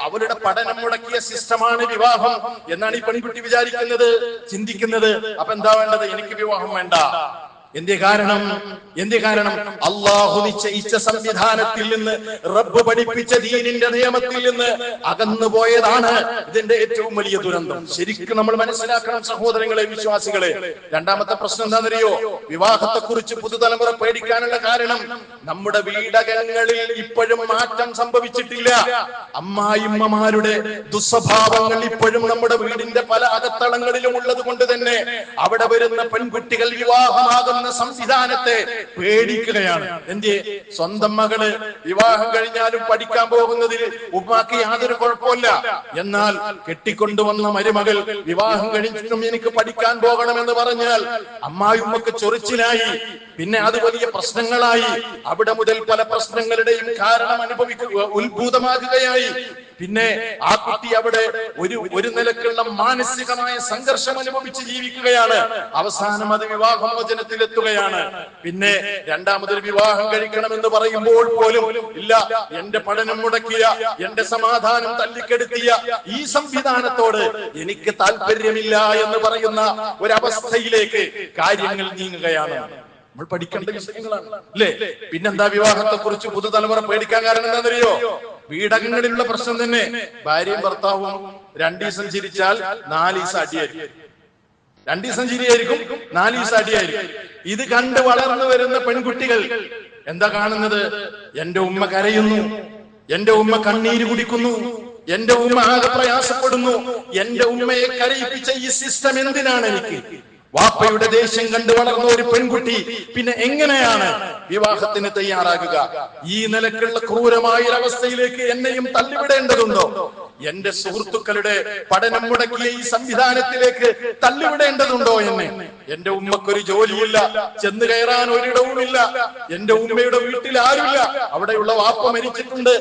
അവളുടെ പഠനം മുടക്കിയ സിസ്റ്റമാണ് വിവാഹം എന്നാണ് ഈ പെൺകുട്ടി വിചാരിക്കുന്നത്, ചിന്തിക്കുന്നത്. അപ്പൊ എന്താ വേണ്ടത്? എനിക്ക് വിവാഹം വേണ്ട. എന്തേ കാരണം? അള്ളാഹു നിശ്ചയിച്ച സംവിധാനത്തിൽ നിന്ന്, റബ്ബ് പഠിപ്പിച്ച ദീനിന്റെ നിയമത്തിൽ നിന്ന് അകന്നു പോയതാണ് ഇതിന്റെ ഏറ്റവും വലിയ ദുരന്തം. ശരിക്കും നമ്മൾ മനസ്സിലാക്കണം സഹോദരങ്ങളെ, വിശ്വാസികളെ. രണ്ടാമത്തെ പ്രശ്നം എന്താണെന്നറിയോ? വിവാഹത്തെ കുറിച്ച് പുതുതലമുറ പേടിക്കാനുള്ള കാരണം, നമ്മുടെ വീടകങ്ങളിൽ ഇപ്പോഴും മാറ്റം സംഭവിച്ചിട്ടില്ല. അമ്മായിമ്മമാരുടെ ദുസ്വഭാവങ്ങൾ ഇപ്പോഴും നമ്മുടെ വീടിന്റെ പല അകത്തളങ്ങളിലും ഉള്ളത് കൊണ്ട് തന്നെ അവിടെ വരുന്ന പെൺകുട്ടികൾ വിവാഹമാകുന്ന സംവിധാനത്തെ പേടിക്കുകയാണ്. എന്റെ സ്വന്തം മകള് വിവാഹം കഴിഞ്ഞാലും പഠിക്കാൻ പോകുന്നതിൽ ഉമ്മാക്ക് യാതൊരു കുഴപ്പമില്ല. എന്നാൽ കെട്ടിക്കൊണ്ടുവന്ന മരുമകൾ വിവാഹം കഴിഞ്ഞിട്ടും എനിക്ക് പഠിക്കാൻ പോകണമെന്ന് പറഞ്ഞാൽ അമ്മായിമ്മക്ക് ചൊറിച്ചിലായി. പിന്നെ അത് വലിയ പ്രശ്നങ്ങളായി. അവിടെ മുതൽ പല പ്രശ്നങ്ങളുടെയും കാരണം ഉത്ഭൂതമാകുകയായി. പിന്നെ ആ കുട്ടി അവിടെ ഒരു നിലക്കുള്ള മാനസികമായ സംഘർഷം അനുഭവിച്ച് ജീവിക്കുകയാണ്. അവസാനം അത് വിവാഹമോചനത്തിലെത്തുകയാണ്. പിന്നെ രണ്ടാമതൊരു വിവാഹം കഴിക്കണമെന്ന് പറയുമ്പോൾ പോലും ഇല്ല, എന്റെ പഠനം മുടക്കിയ, എന്റെ സമാധാനം തല്ലിക്കെടുത്തിയ ഈ സംവിധാനത്തോട് എനിക്ക് താല്പര്യമില്ല എന്ന് പറയുന്ന ഒരവസ്ഥയിലേക്ക് കാര്യങ്ങൾ നീങ്ങുകയാണ്. നമ്മൾ പഠിക്കേണ്ട വിഷയങ്ങളാണ് അല്ലേ? പിന്നെന്താ വിവാഹത്തെ കുറിച്ച് പുതുതലമുറ പേടിക്കാൻ കാരണം എന്താണെന്നറിയോ? വീടകങ്ങളിലുള്ള പ്രശ്നം തന്നെ. ഭാര്യയും ഭർത്താവും 2 ദിവസം ചിരിച്ചാൽ 4 ദിവസം അടിയായിരിക്കും. 2 ദിവസം ചിരിയായിരിക്കും, 4 ദിവസം അടിയായിരിക്കും. ഇത് കണ്ട് വളർന്നു വരുന്ന പെൺകുട്ടികൾ എന്താ കാണുന്നത്? എന്റെ ഉമ്മ കരയുന്നു, എന്റെ ഉമ്മ കണ്ണീര് കുടിക്കുന്നു, എന്റെ ഉമ്മ ആകെ പ്രയാസപ്പെടുന്നു, എന്റെ ഉമ്മയെ കരയിപ്പിച്ച ഈ സിസ്റ്റം എന്തിനാണ് എനിക്ക്? വാപ്പയുടെ ദേഷ്യം കണ്ടു വളർന്ന ഒരു പെൺകുട്ടി പിന്നെ എങ്ങനെയാണ് വിവാഹത്തിന് തയ്യാറാകുക? ഈ നിലക്കുള്ള ക്രൂരമായ അവസ്ഥയിലേക്ക് എന്നെയും തള്ളിവിടേണ്ടതുണ്ടോ? എന്റെ സുഹൃത്തുക്കളുടെ പഠനം മുടക്കിയ ഈ സംവിധാനത്തിലേക്ക് തള്ളിവിടേണ്ടതുണ്ടോ എന്നെ? എന്റെ ഉമ്മക്കൊരു ജോലിയില്ല, ചെന്ന് കയറാൻ ഒരിടവുമില്ല, എന്റെ ഉമ്മയുടെ വീട്ടിൽ ആരുമില്ല, അവിടെയുള്ള വാപ്പ മരിച്ചിട്ടുണ്ട്,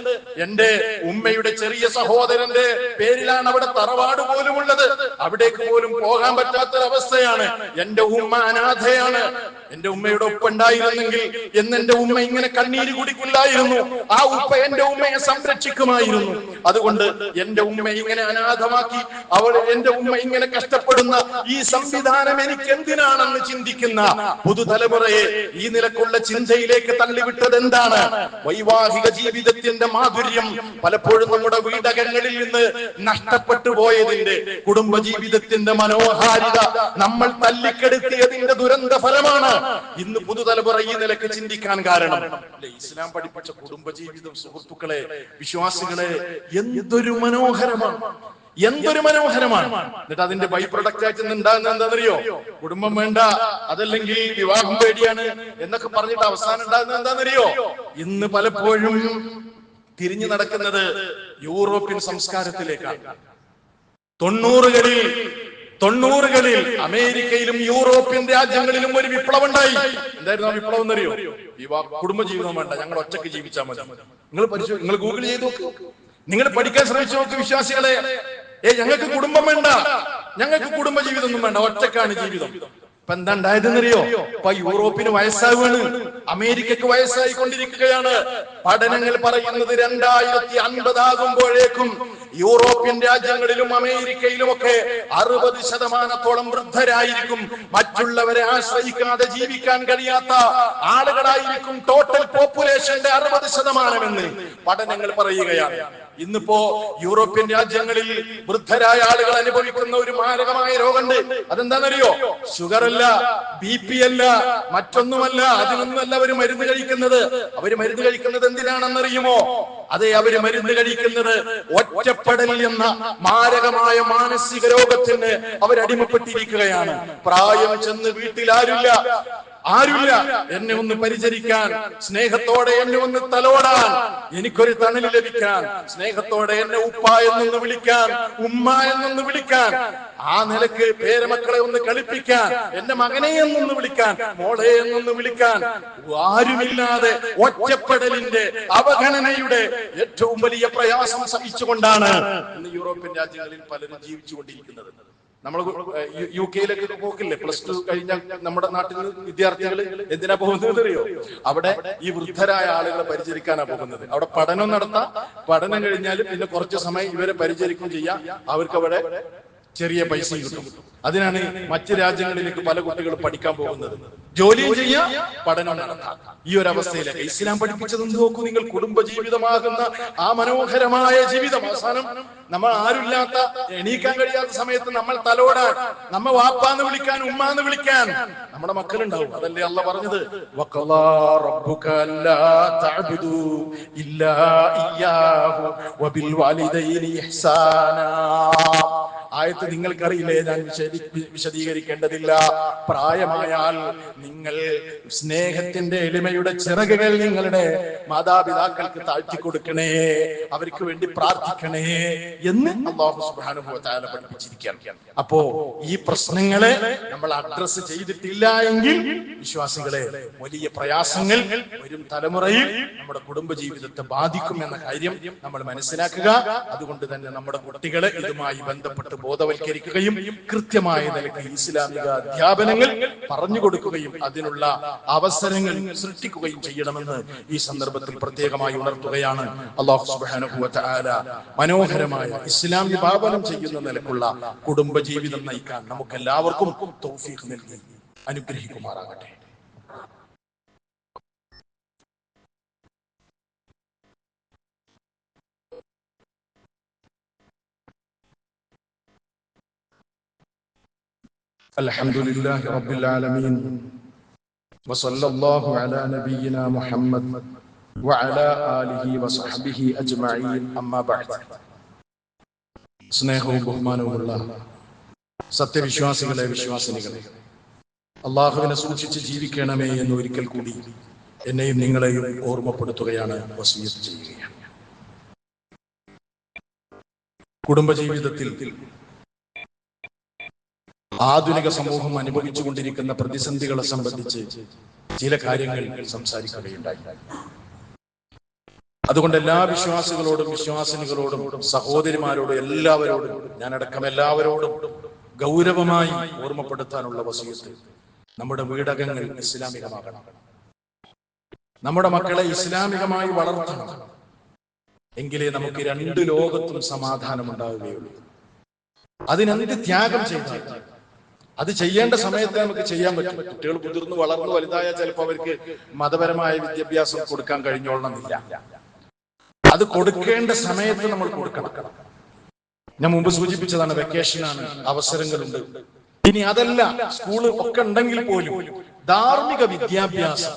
എന്റെ ഉമ്മയുടെ ചെറിയ സഹോദരന്റെ പേരിലാണ് അവിടെ തറവാട് പോലും ഉള്ളത്, അവിടേക്ക് പോലും പോകാൻ പറ്റാത്തൊരവസ്ഥയാണ്. എന്റെ ഉമ്മ അനാഥയാണ്. എന്റെ ഉമ്മയുടെ ഉപ്പ ഉണ്ടായിരുന്നെങ്കിൽ എന്നെന്റെ ഉമ്മ ഇങ്ങനെ കണ്ണീര് കുടിക്കില്ലായിരുന്നു. ആ ഉപ്പ എന്റെ ഉമ്മയെ സംരക്ഷിക്കുമായിരുന്നു. അതുകൊണ്ട് എന്റെ ഉമ്മ ഇങ്ങനെ അനാഥമാക്കി എന്റെ ഉമ്മ ഇങ്ങനെ കഷ്ടപ്പെടുന്ന ഈ സംവിധാനം എനിക്ക് എന്തിനാണെന്ന് ചിന്തിക്കുന്ന പുതുതലമുറയെ ഈ നിലക്കുള്ള ചിന്തയിലേക്ക് തള്ളിവിട്ടത് എന്താണ്? വൈവാഹിക ജീവിതത്തിന്റെ മാധുര്യം പലപ്പോഴും നമ്മുടെ വീടകങ്ങളിൽ നിന്ന് നഷ്ടപ്പെട്ടു പോയതിന്റെ, കുടുംബ ജീവിതത്തിന്റെ മനോഹാരിത നമ്മൾ തല്ലിക്കെടുത്തിയതിന്റെ ദുരന്ത ഫലമാണ് ഇന്ന് പുതുതലമുറ ഈ നിലക്ക് ചിന്തിക്കാൻ കാരണം. ഇസ്ലാം പഠിപ്പിച്ച കുടുംബജീവിതം, സുഹൃത്തുക്കളെ, വിശ്വാസികളെ, എന്തൊരു മനോഹരമാണ്, എന്തൊരു മനോഹരമാണ്. എന്നിട്ട് അതിന്റെ ബൈ പ്രൊഡക്റ്റ് ആയിട്ട് ഉണ്ടാകുന്ന എന്താണെന്നറിയോ? കുടുംബം വേണ്ട, അതല്ലെങ്കിൽ വിവാഹം പേടിയാണ് എന്നൊക്കെ പറഞ്ഞിട്ട് അവസാനം ഉണ്ടാകുന്നത് എന്താണെന്നറിയോ? ഇന്ന് പലപ്പോഴും തിരിഞ്ഞു നടക്കുന്നത് യൂറോപ്യൻ സംസ്കാരത്തിലേക്കാണ്. 90കളിൽ അമേരിക്കയിലും യൂറോപ്യൻ രാജ്യങ്ങളിലും ഒരു വിപ്ലവം ഉണ്ടായി. എന്തായിരുന്നു ആ വിപ്ലവം എന്നറിയോ? കുടുംബജീവിതം വേണ്ട, ഞങ്ങൾ ഒറ്റയ്ക്ക് ജീവിച്ചാൽ മതി. നിങ്ങൾ ഗൂഗിൾ ചെയ്ത് നോക്കൂ, നിങ്ങൾ പഠിക്കാൻ ശ്രമിച്ചു നോക്ക് വിശ്വാസികളെ. ഞങ്ങൾക്ക് കുടുംബം വേണ്ട, ഞങ്ങൾക്ക് കുടുംബജീവിതം ഒന്നും വേണ്ട, ഒറ്റക്കാണ് ജീവിതം. ഇപ്പൊ എന്താ ഉണ്ടായതെന്നറിയോ? ഇപ്പൊ യൂറോപ്പിന് വയസ്സാവുകയാണ്, അമേരിക്കക്ക് വയസ്സായിക്കൊണ്ടിരിക്കുകയാണ്. പഠനങ്ങൾ പറയുന്നത് 2050 ആകുമ്പോഴേക്കും യൂറോപ്യൻ രാജ്യങ്ങളിലും അമേരിക്കയിലുമൊക്കെ 60% വൃദ്ധരായിരിക്കും. മറ്റുള്ളവരെ ആശ്രയിക്കാതെ ജീവിക്കാൻ കഴിയാത്ത ആളുകളായിരിക്കും ടോട്ടൽ പോപ്പുലേഷന്റെ 60% എന്ന് പഠനങ്ങൾ പറയുകയാണ്. ഇന്നിപ്പോ യൂറോപ്യൻ രാജ്യങ്ങളിൽ വൃദ്ധരായ ആളുകൾ അനുഭവിക്കുന്ന ഒരു മാരകമായ രോഗമുണ്ട്. അതെന്താണെന്നറിയോ? ഷുഗർ അല്ല, BP അല്ല, മറ്റൊന്നുമല്ല. അതിനൊന്നുമല്ല അവര് മരുന്ന് കഴിക്കുന്നത്. അവര് മരുന്ന് കഴിക്കുന്നത് എന്തിനാണെന്നറിയുമോ? അതെ, അവര് മരുന്ന് കഴിക്കുന്നത് ഒറ്റപ്പെടൽ എന്ന മാരകമായ മാനസിക രോഗത്തിന് അവരടിമപ്പെട്ടിരിക്കുകയാണ്. പ്രായം ചെന്ന് വീട്ടിൽ ആരുമില്ല എന്നെ ഒന്ന് പരിചരിക്കാൻ, സ്നേഹത്തോടെ എന്നെ ഒന്ന് തലോടാൻ, എനിക്കൊരു തണൽ ലഭിക്കാൻ, സ്നേഹത്തോടെ എന്നെ ഉപ്പ എന്നൊന്ന് വിളിക്കാൻ, ഉമ്മ എന്നൊന്ന് വിളിക്കാൻ, ആ നിലക്ക് പേരമക്കളെ ഒന്ന് കളിപ്പിക്കാൻ, എന്റെ മകനെ എന്നൊന്ന് വിളിക്കാൻ, മോളെ എന്നൊന്ന് വിളിക്കാൻ ആരുമില്ലാതെ ഒറ്റപ്പെടലിന്റെ, അവഗണനയുടെ ഏറ്റവും വലിയ പ്രയാസം സഹിച്ചുകൊണ്ടാണ് ഇന്ന് യൂറോപ്യൻ രാജ്യങ്ങളിൽ പലരും ജീവിച്ചുകൊണ്ടിരിക്കുന്നത്. നമ്മൾ UK പോക്കില്ലേ? +2 കഴിഞ്ഞാൽ നമ്മുടെ നാട്ടിൽ നിന്ന് വിദ്യാർത്ഥികൾ എന്തിനാ പോകുന്നത് അറിയോ? അവിടെ ഈ വൃദ്ധരായ ആളുകളെ പരിചരിക്കാനാ പോകുന്നത്. അവിടെ പഠനം നടത്താം, പഠനം കഴിഞ്ഞാൽ പിന്നെ കുറച്ച് സമയം ഇവരെ പരിചരിക്കും ചെയ്യാം. അവർക്ക് അവിടെ ചെറിയ പൈസ കിട്ടും. അതിനാണ് മറ്റ് രാജ്യങ്ങളിലേക്ക് പല കുട്ടികളും പഠിക്കാൻ പോകുന്നത്. ജോലിയും ചെയ്യാം, പഠനം നടത്താം. ഈ ഒരു അവസ്ഥയിലേക്ക് ഇസ്ലാം പഠിപ്പിച്ചത് നോക്കൂ നിങ്ങൾ. കുടുംബജീവിതമാകുന്ന ആ മനോഹരമായ ജീവിതം, അവസാനം നമ്മൾ ആരുമില്ലാത്ത, എണീക്കാൻ കഴിയാത്ത സമയത്ത് നമ്മൾ തലോടാൻ, നമ്മ വാപ്പാന്ന് വിളിക്കാൻ, ഉമ്മാന്ന് വിളിക്കാൻ നമ്മുടെ മക്കളുണ്ടാവും. അതല്ലേ അള്ളാഹ് പറഞ്ഞത്? വഖളാ റബ്ബുക അല്ലാ തഅബുദു ഇല്ലാ ഇയ്യാഹു വബിൽ വാലിദൈനി ഇഹ്സാനാ. ആയത്ത് നിങ്ങൾക്കറിയില്ലേ? ഞാൻ വിശദീകരിക്കേണ്ടതില്ല. പ്രായമായാൽ നിങ്ങൾ സ്നേഹത്തിന്റെ എളിമയുടെ ചിറകുകൾ നിങ്ങളുടെ മാതാപിതാക്കൾക്ക് താഴ്ത്തി കൊടുക്കണേ, അവർക്ക് വേണ്ടി പ്രാർത്ഥിക്കണേ എന്ന് അല്ലാഹു സുബ്ഹാനഹു വ തആല പഠിപ്പിച്ചിരിക്കുകയാണ്. അപ്പോ ഈ പ്രശ്നങ്ങളെ നമ്മൾ അഡ്രസ് ചെയ്തിട്ടില്ല എങ്കിൽ വിശ്വാസികളെ വലിയ പ്രയാസങ്ങൾ വരും തലമുറയിൽ നമ്മുടെ കുടുംബജീവിതത്തെ ബാധിക്കും എന്ന കാര്യം നമ്മൾ മനസ്സിലാക്കുക. അതുകൊണ്ട് തന്നെ നമ്മുടെ കുട്ടികളെ ഇതുമായി ബന്ധപ്പെട്ട് ബോധവൽക്കരിക്കുകയും കൃത്യമായ നിലയ്ക്ക് ഇസ്ലാമിക അധ്യാപനങ്ങൾ പറഞ്ഞു കൊടുക്കുകയും അതിനുള്ള അവസരങ്ങൾ സൃഷ്ടിക്കുകയും ചെയ്യണമെന്ന് ഈ സന്ദർഭത്തിൽ പ്രത്യേകമായി ഉണർത്തുകയാണ്. അല്ലാഹു സുബ്ഹാനഹു വ തആല മനോഹരമായ ഇസ്ലാം വിഭാവനം ചെയ്യുന്ന നിലക്കുള്ള കുടുംബജീവിതം നയിക്കാൻ നമുക്ക് എല്ലാവർക്കും തൗഫീഖ് നൽകി അനുഗ്രഹിക്കുമാറാകട്ടെ. അൽഹംദുലില്ലാഹി റബ്ബിൽ ആലമീൻ വസല്ലല്ലാഹു അലാ നബിയിനാ മുഹമ്മദ് വഅലാ ആലിഹി വസഹ്ബിഹി അജ്മഈൻ. അമ്മാ ബഅദ്. സ്നേഹവും ബഹുമാനവുമുള്ള സത്യവിശ്വാസികളെ, വിശ്വാസിനികളെ, അള്ളാഹുവിനെ സൂക്ഷിച്ച് ജീവിക്കണമേ എന്ന് ഒരിക്കൽ കൂടി എന്നെയും നിങ്ങളെയും ഓർമ്മപ്പെടുത്തുകയാണ്, വസിയത്ത് ചെയ്യുകയാണ്. കുടുംബജീവിതത്തിൽ ആധുനിക സമൂഹം അനുഭവിച്ചുകൊണ്ടിരിക്കുന്ന പ്രതിസന്ധികളെ സംബന്ധിച്ച് ചില കാര്യങ്ങൾ സംസാരിക്കുകയുണ്ടായി. അതുകൊണ്ട് എല്ലാ വിശ്വാസികളോടും, വിശ്വാസിനികളോടും, സഹോദരിമാരോടും, എല്ലാവരോടും, ഞാനടക്കം എല്ലാവരോടും ഗൗരവമായി ഓർമ്മപ്പെടുത്താനുള്ള വസിയത്ത്, നമ്മുടെ വീടകങ്ങൾ ഇസ്ലാമികമാകണം. നമ്മുടെ മക്കളെ ഇസ്ലാമികമായി വളർത്തണം. എങ്കിലേ നമുക്ക് രണ്ട് ലോകത്തും സമാധാനം ഉണ്ടാവുകയുള്ളൂ. അതിനെന്ത് ത്യാഗം ചെയ്താൽ അത് ചെയ്യേണ്ട സമയത്ത് നമുക്ക് ചെയ്യാൻ പറ്റും. കുട്ടികൾ മുതിർന്ന് വളർന്നു വലുതായാൽ ചിലപ്പോൾ അവർക്ക് മതപരമായ വിദ്യാഭ്യാസം കൊടുക്കാൻ കഴിഞ്ഞോളണമെന്നില്ല. അത് കൊടുക്കേണ്ട സമയത്ത് നമ്മൾ കൊടുക്കണം. ഞാൻ മുമ്പ് സൂചിപ്പിച്ചതാണ്, വെക്കേഷനാണ്, അവസരങ്ങളുണ്ട്. ഇനി അതല്ല, സ്കൂള് ഒക്കെ ഉണ്ടെങ്കിൽ പോലും ധാർമ്മിക വിദ്യാഭ്യാസം,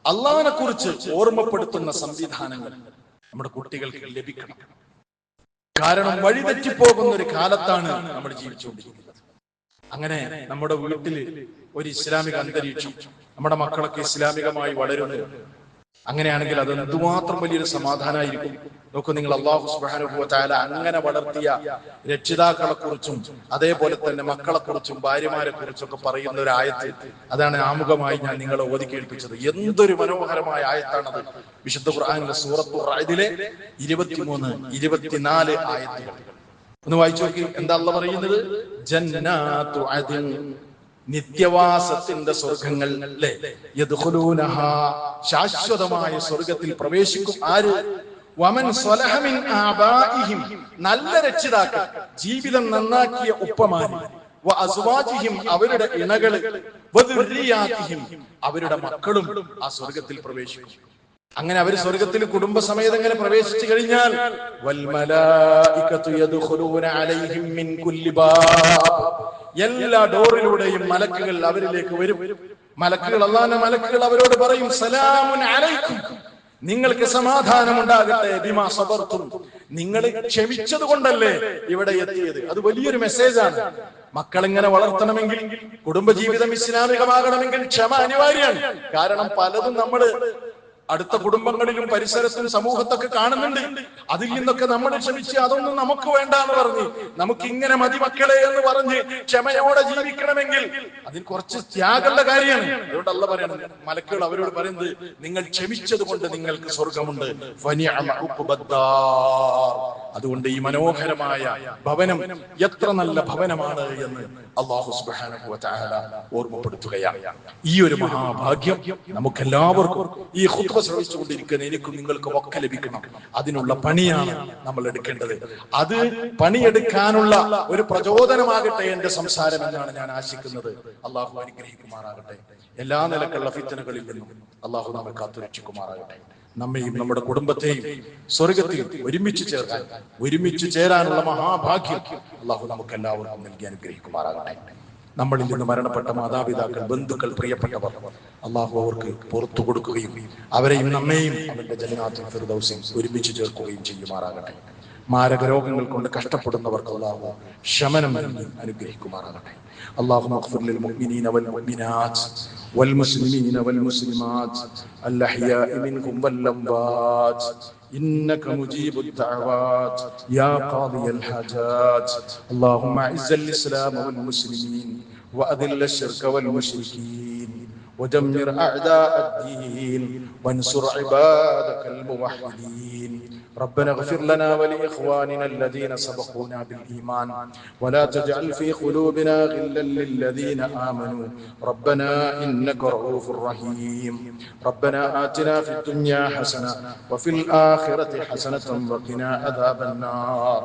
അള്ളാഹിനെ കുറിച്ച് ഓർമ്മപ്പെടുത്തുന്ന സംവിധാനങ്ങൾ നമ്മുടെ കുട്ടികൾക്ക് ലഭിക്കണം. കാരണം വഴിതെറ്റിപ്പോകുന്ന ഒരു കാലത്താണ് നമ്മൾ ജീവിച്ചുകൊണ്ടിരിക്കുന്നത്. അങ്ങനെ നമ്മുടെ വീട്ടിൽ ഒരു ഇസ്ലാമിക അന്തരീക്ഷം, നമ്മുടെ മക്കളൊക്കെ ഇസ്ലാമികമായി വളരുന്നു. അങ്ങനെയാണെങ്കിൽ അത് എന്തുമാത്രം വലിയൊരു സമാധാനമായിരിക്കും. നോക്കൂ നിങ്ങൾ, അല്ലാഹു സുബ്ഹാനഹു വ തആല അങ്ങനെ വളർത്തിയ രക്ഷിതാക്കളെ കുറിച്ചും അതേപോലെ തന്നെ മക്കളെ കുറിച്ചും ഭാര്യമാരെ കുറിച്ചൊക്കെ പറയുന്ന ഒരു ആയത്ത്, അതാണ് ആമുഖമായി ഞാൻ നിങ്ങളെ ഓതി കേൾപ്പിച്ചത്. എന്തൊരു മനോഹരമായ ആയത്താണത്! വിശുദ്ധ ഖുർആനിലെ സൂറത്തുർ റഅദിലെ 23, 24 ആയത്തുകൾ ഒന്ന് വായിച്ചു നോക്കി. എന്താ അല്ലാഹു പറയുന്നത്? ജന്നാത്തു അദ്ൻ നിത്യവാസത്തിന്റെ സ്വർഗങ്ങൾ അല്ലേ, യദ്ഖുലൂനഹാ ശാശ്വതമായ സ്വർഗത്തിൽ പ്രവേശിക്കും. ആര്? വമൻ സ്വലഹ മിൻ ആബാഇഹിം നല്ല രക്ഷിതാക്കൾ, ജീവിതം നന്നാക്കിയ ഉപ്പമാര്, വ അസ്വാജിഹിം അവരുടെ ഇണകള്, വ ദുർരിയാതിഹിം അവരുടെ മക്കളും ആ സ്വർഗത്തിൽ പ്രവേശിക്കും. അങ്ങനെ അവർ സ്വർഗത്തിൽ കുടുംബസമേതം ഇങ്ങനെ പ്രവേശിച്ചു കഴിഞ്ഞാൽ വൽ മലായികതു യദ്ഖുലൂന അലൈഹിം മിൻ കുല്ലി ബാബ് എല്ലാ ഡോറിലൂടെയും മലക്കുകൾ അവരിലേക്ക് വരും. മലക്കുകൾ, അല്ലാഹുവിന്റെ മലക്കുകൾ അവരോട് പറയും സലാമുൻ അലൈക്കും, നിങ്ങൾക്ക് സമാധാനം ഉണ്ടാകട്ടെ, ബിമാ സബർതും നിങ്ങൾ ക്ഷമിച്ചത് കൊണ്ടല്ലേ ഇവിടെ എത്തിയത്. അത് വലിയൊരു മെസ്സേജാണ്. മക്കളിങ്ങനെ വളർത്തണമെങ്കിൽ, കുടുംബജീവിതം ഇസ്ലാമികമാകണമെങ്കിൽ ക്ഷമ അനിവാര്യമാണ്. കാരണം പലതും നമ്മൾ അടുത്ത കുടുംബങ്ങളിലും പരിസരത്തും സമൂഹത്തൊക്കെ കാണുന്നുണ്ട്. അതിൽ നിന്നൊക്കെ നമ്മൾ ക്ഷമിച്ച് അതൊന്നും നമുക്ക് വേണ്ട എന്ന് പറഞ്ഞ്, നമുക്ക് ഇങ്ങനെ മതി മക്കളെ എന്ന് പറഞ്ഞ് ക്ഷമയോടെ ജീവിക്കണമെങ്കിൽ അതിന് കുറച്ച് ത്യാഗമുള്ള കാര്യമാണ്. അതുകൊണ്ട് അല്ലാഹു പറയുന്നത്, മലക്കുകൾ അവരോട് പറയുന്നത്, നിങ്ങൾ ക്ഷമിച്ചത് കൊണ്ട് നിങ്ങൾക്ക് സ്വർഗമുണ്ട്. അതുകൊണ്ട് ഈ മനോഹരമായ ഭവനം എത്ര നല്ല ഭവനമാണ് എന്ന് അല്ലാഹു സുബ്ഹാനഹു വ തആല ഓർമ്മപ്പെടുത്തുകയാണ്. ഈ ഒരു മഹാഭാഗ്യം നമുക്കെല്ലാവർക്കും ഈ ഖുത്ബ ശ്രമിച്ചുകൊണ്ടിരിക്കുന്ന എനിക്കും നിങ്ങൾക്കും ഒക്കെ ലഭിക്കണം. അതിനുള്ള പണിയാണ് നമ്മൾ എടുക്കേണ്ടത്. അത് പണിയെടുക്കാനുള്ള ഒരു പ്രചോദനമാകട്ടെ എന്റെ സംസാരം എന്നാണ് ഞാൻ ആശിക്കുന്നത്. അള്ളാഹു അനുഗ്രഹിക്കുമാറാകട്ടെ. എല്ലാ നിലക്കുള്ള ഫിത്നകളിൽ നിന്നും അള്ളാഹു നമ്മെ കാത്തുരക്ഷിക്കുമാറാകട്ടെ. നമ്മയും നമ്മുടെ കുടുംബത്തെയും സ്വർഗത്തിൽ ഒരുമിച്ച് ചേരാനുള്ള മഹാഭാഗ്യം അള്ളാഹു നമുക്ക് എല്ലാവർക്കും നൽകി അനുഗ്രഹിക്കുമാറാകട്ടെ. നമ്മളിൽ നിന്ന് മരണപ്പെട്ട മാതാപിതാക്കൾ, ബന്ധുക്കൾ, പ്രിയപ്പെട്ടവർ അള്ളാഹു അവർക്ക് പുറത്തു കൊടുക്കുകയും അവരെയും നമ്മെയും അവന്റെ ജന്നാത്തുൽ ഫിർദൗസിൽ ഒരുമിച്ച് ചേർക്കുകയും ചെയ്യുമാറാകട്ടെ. മാരക രോഗങ്ങൾ കൊണ്ട് കഷ്ടപ്പെടുന്നവർക്ക് അള്ളാഹു ശമനം നൽകി അനുഗ്രഹിക്കുമാറാകട്ടെ. اللهم اغفر للمؤمنين والمؤمنات والمسلمين والمسلمات الأحياء منهم والأموات إنك مجيب الدعوات يا قاضي الحاجات. اللهم أعز الإسلام والمسلمين وأذل الشرك والمشركين ودمر أعداء الدين وانصر عبادك الموحدين. ربنا اغفر لنا ولإخواننا الذين سبقونا بالإيمان ولا تجعل في قلوبنا غلا للذين آمنوا ربنا إنك رؤوف رحيم. ربنا آتنا في الدنيا حسنة وفي الآخرة حسنة وقنا عذاب النار.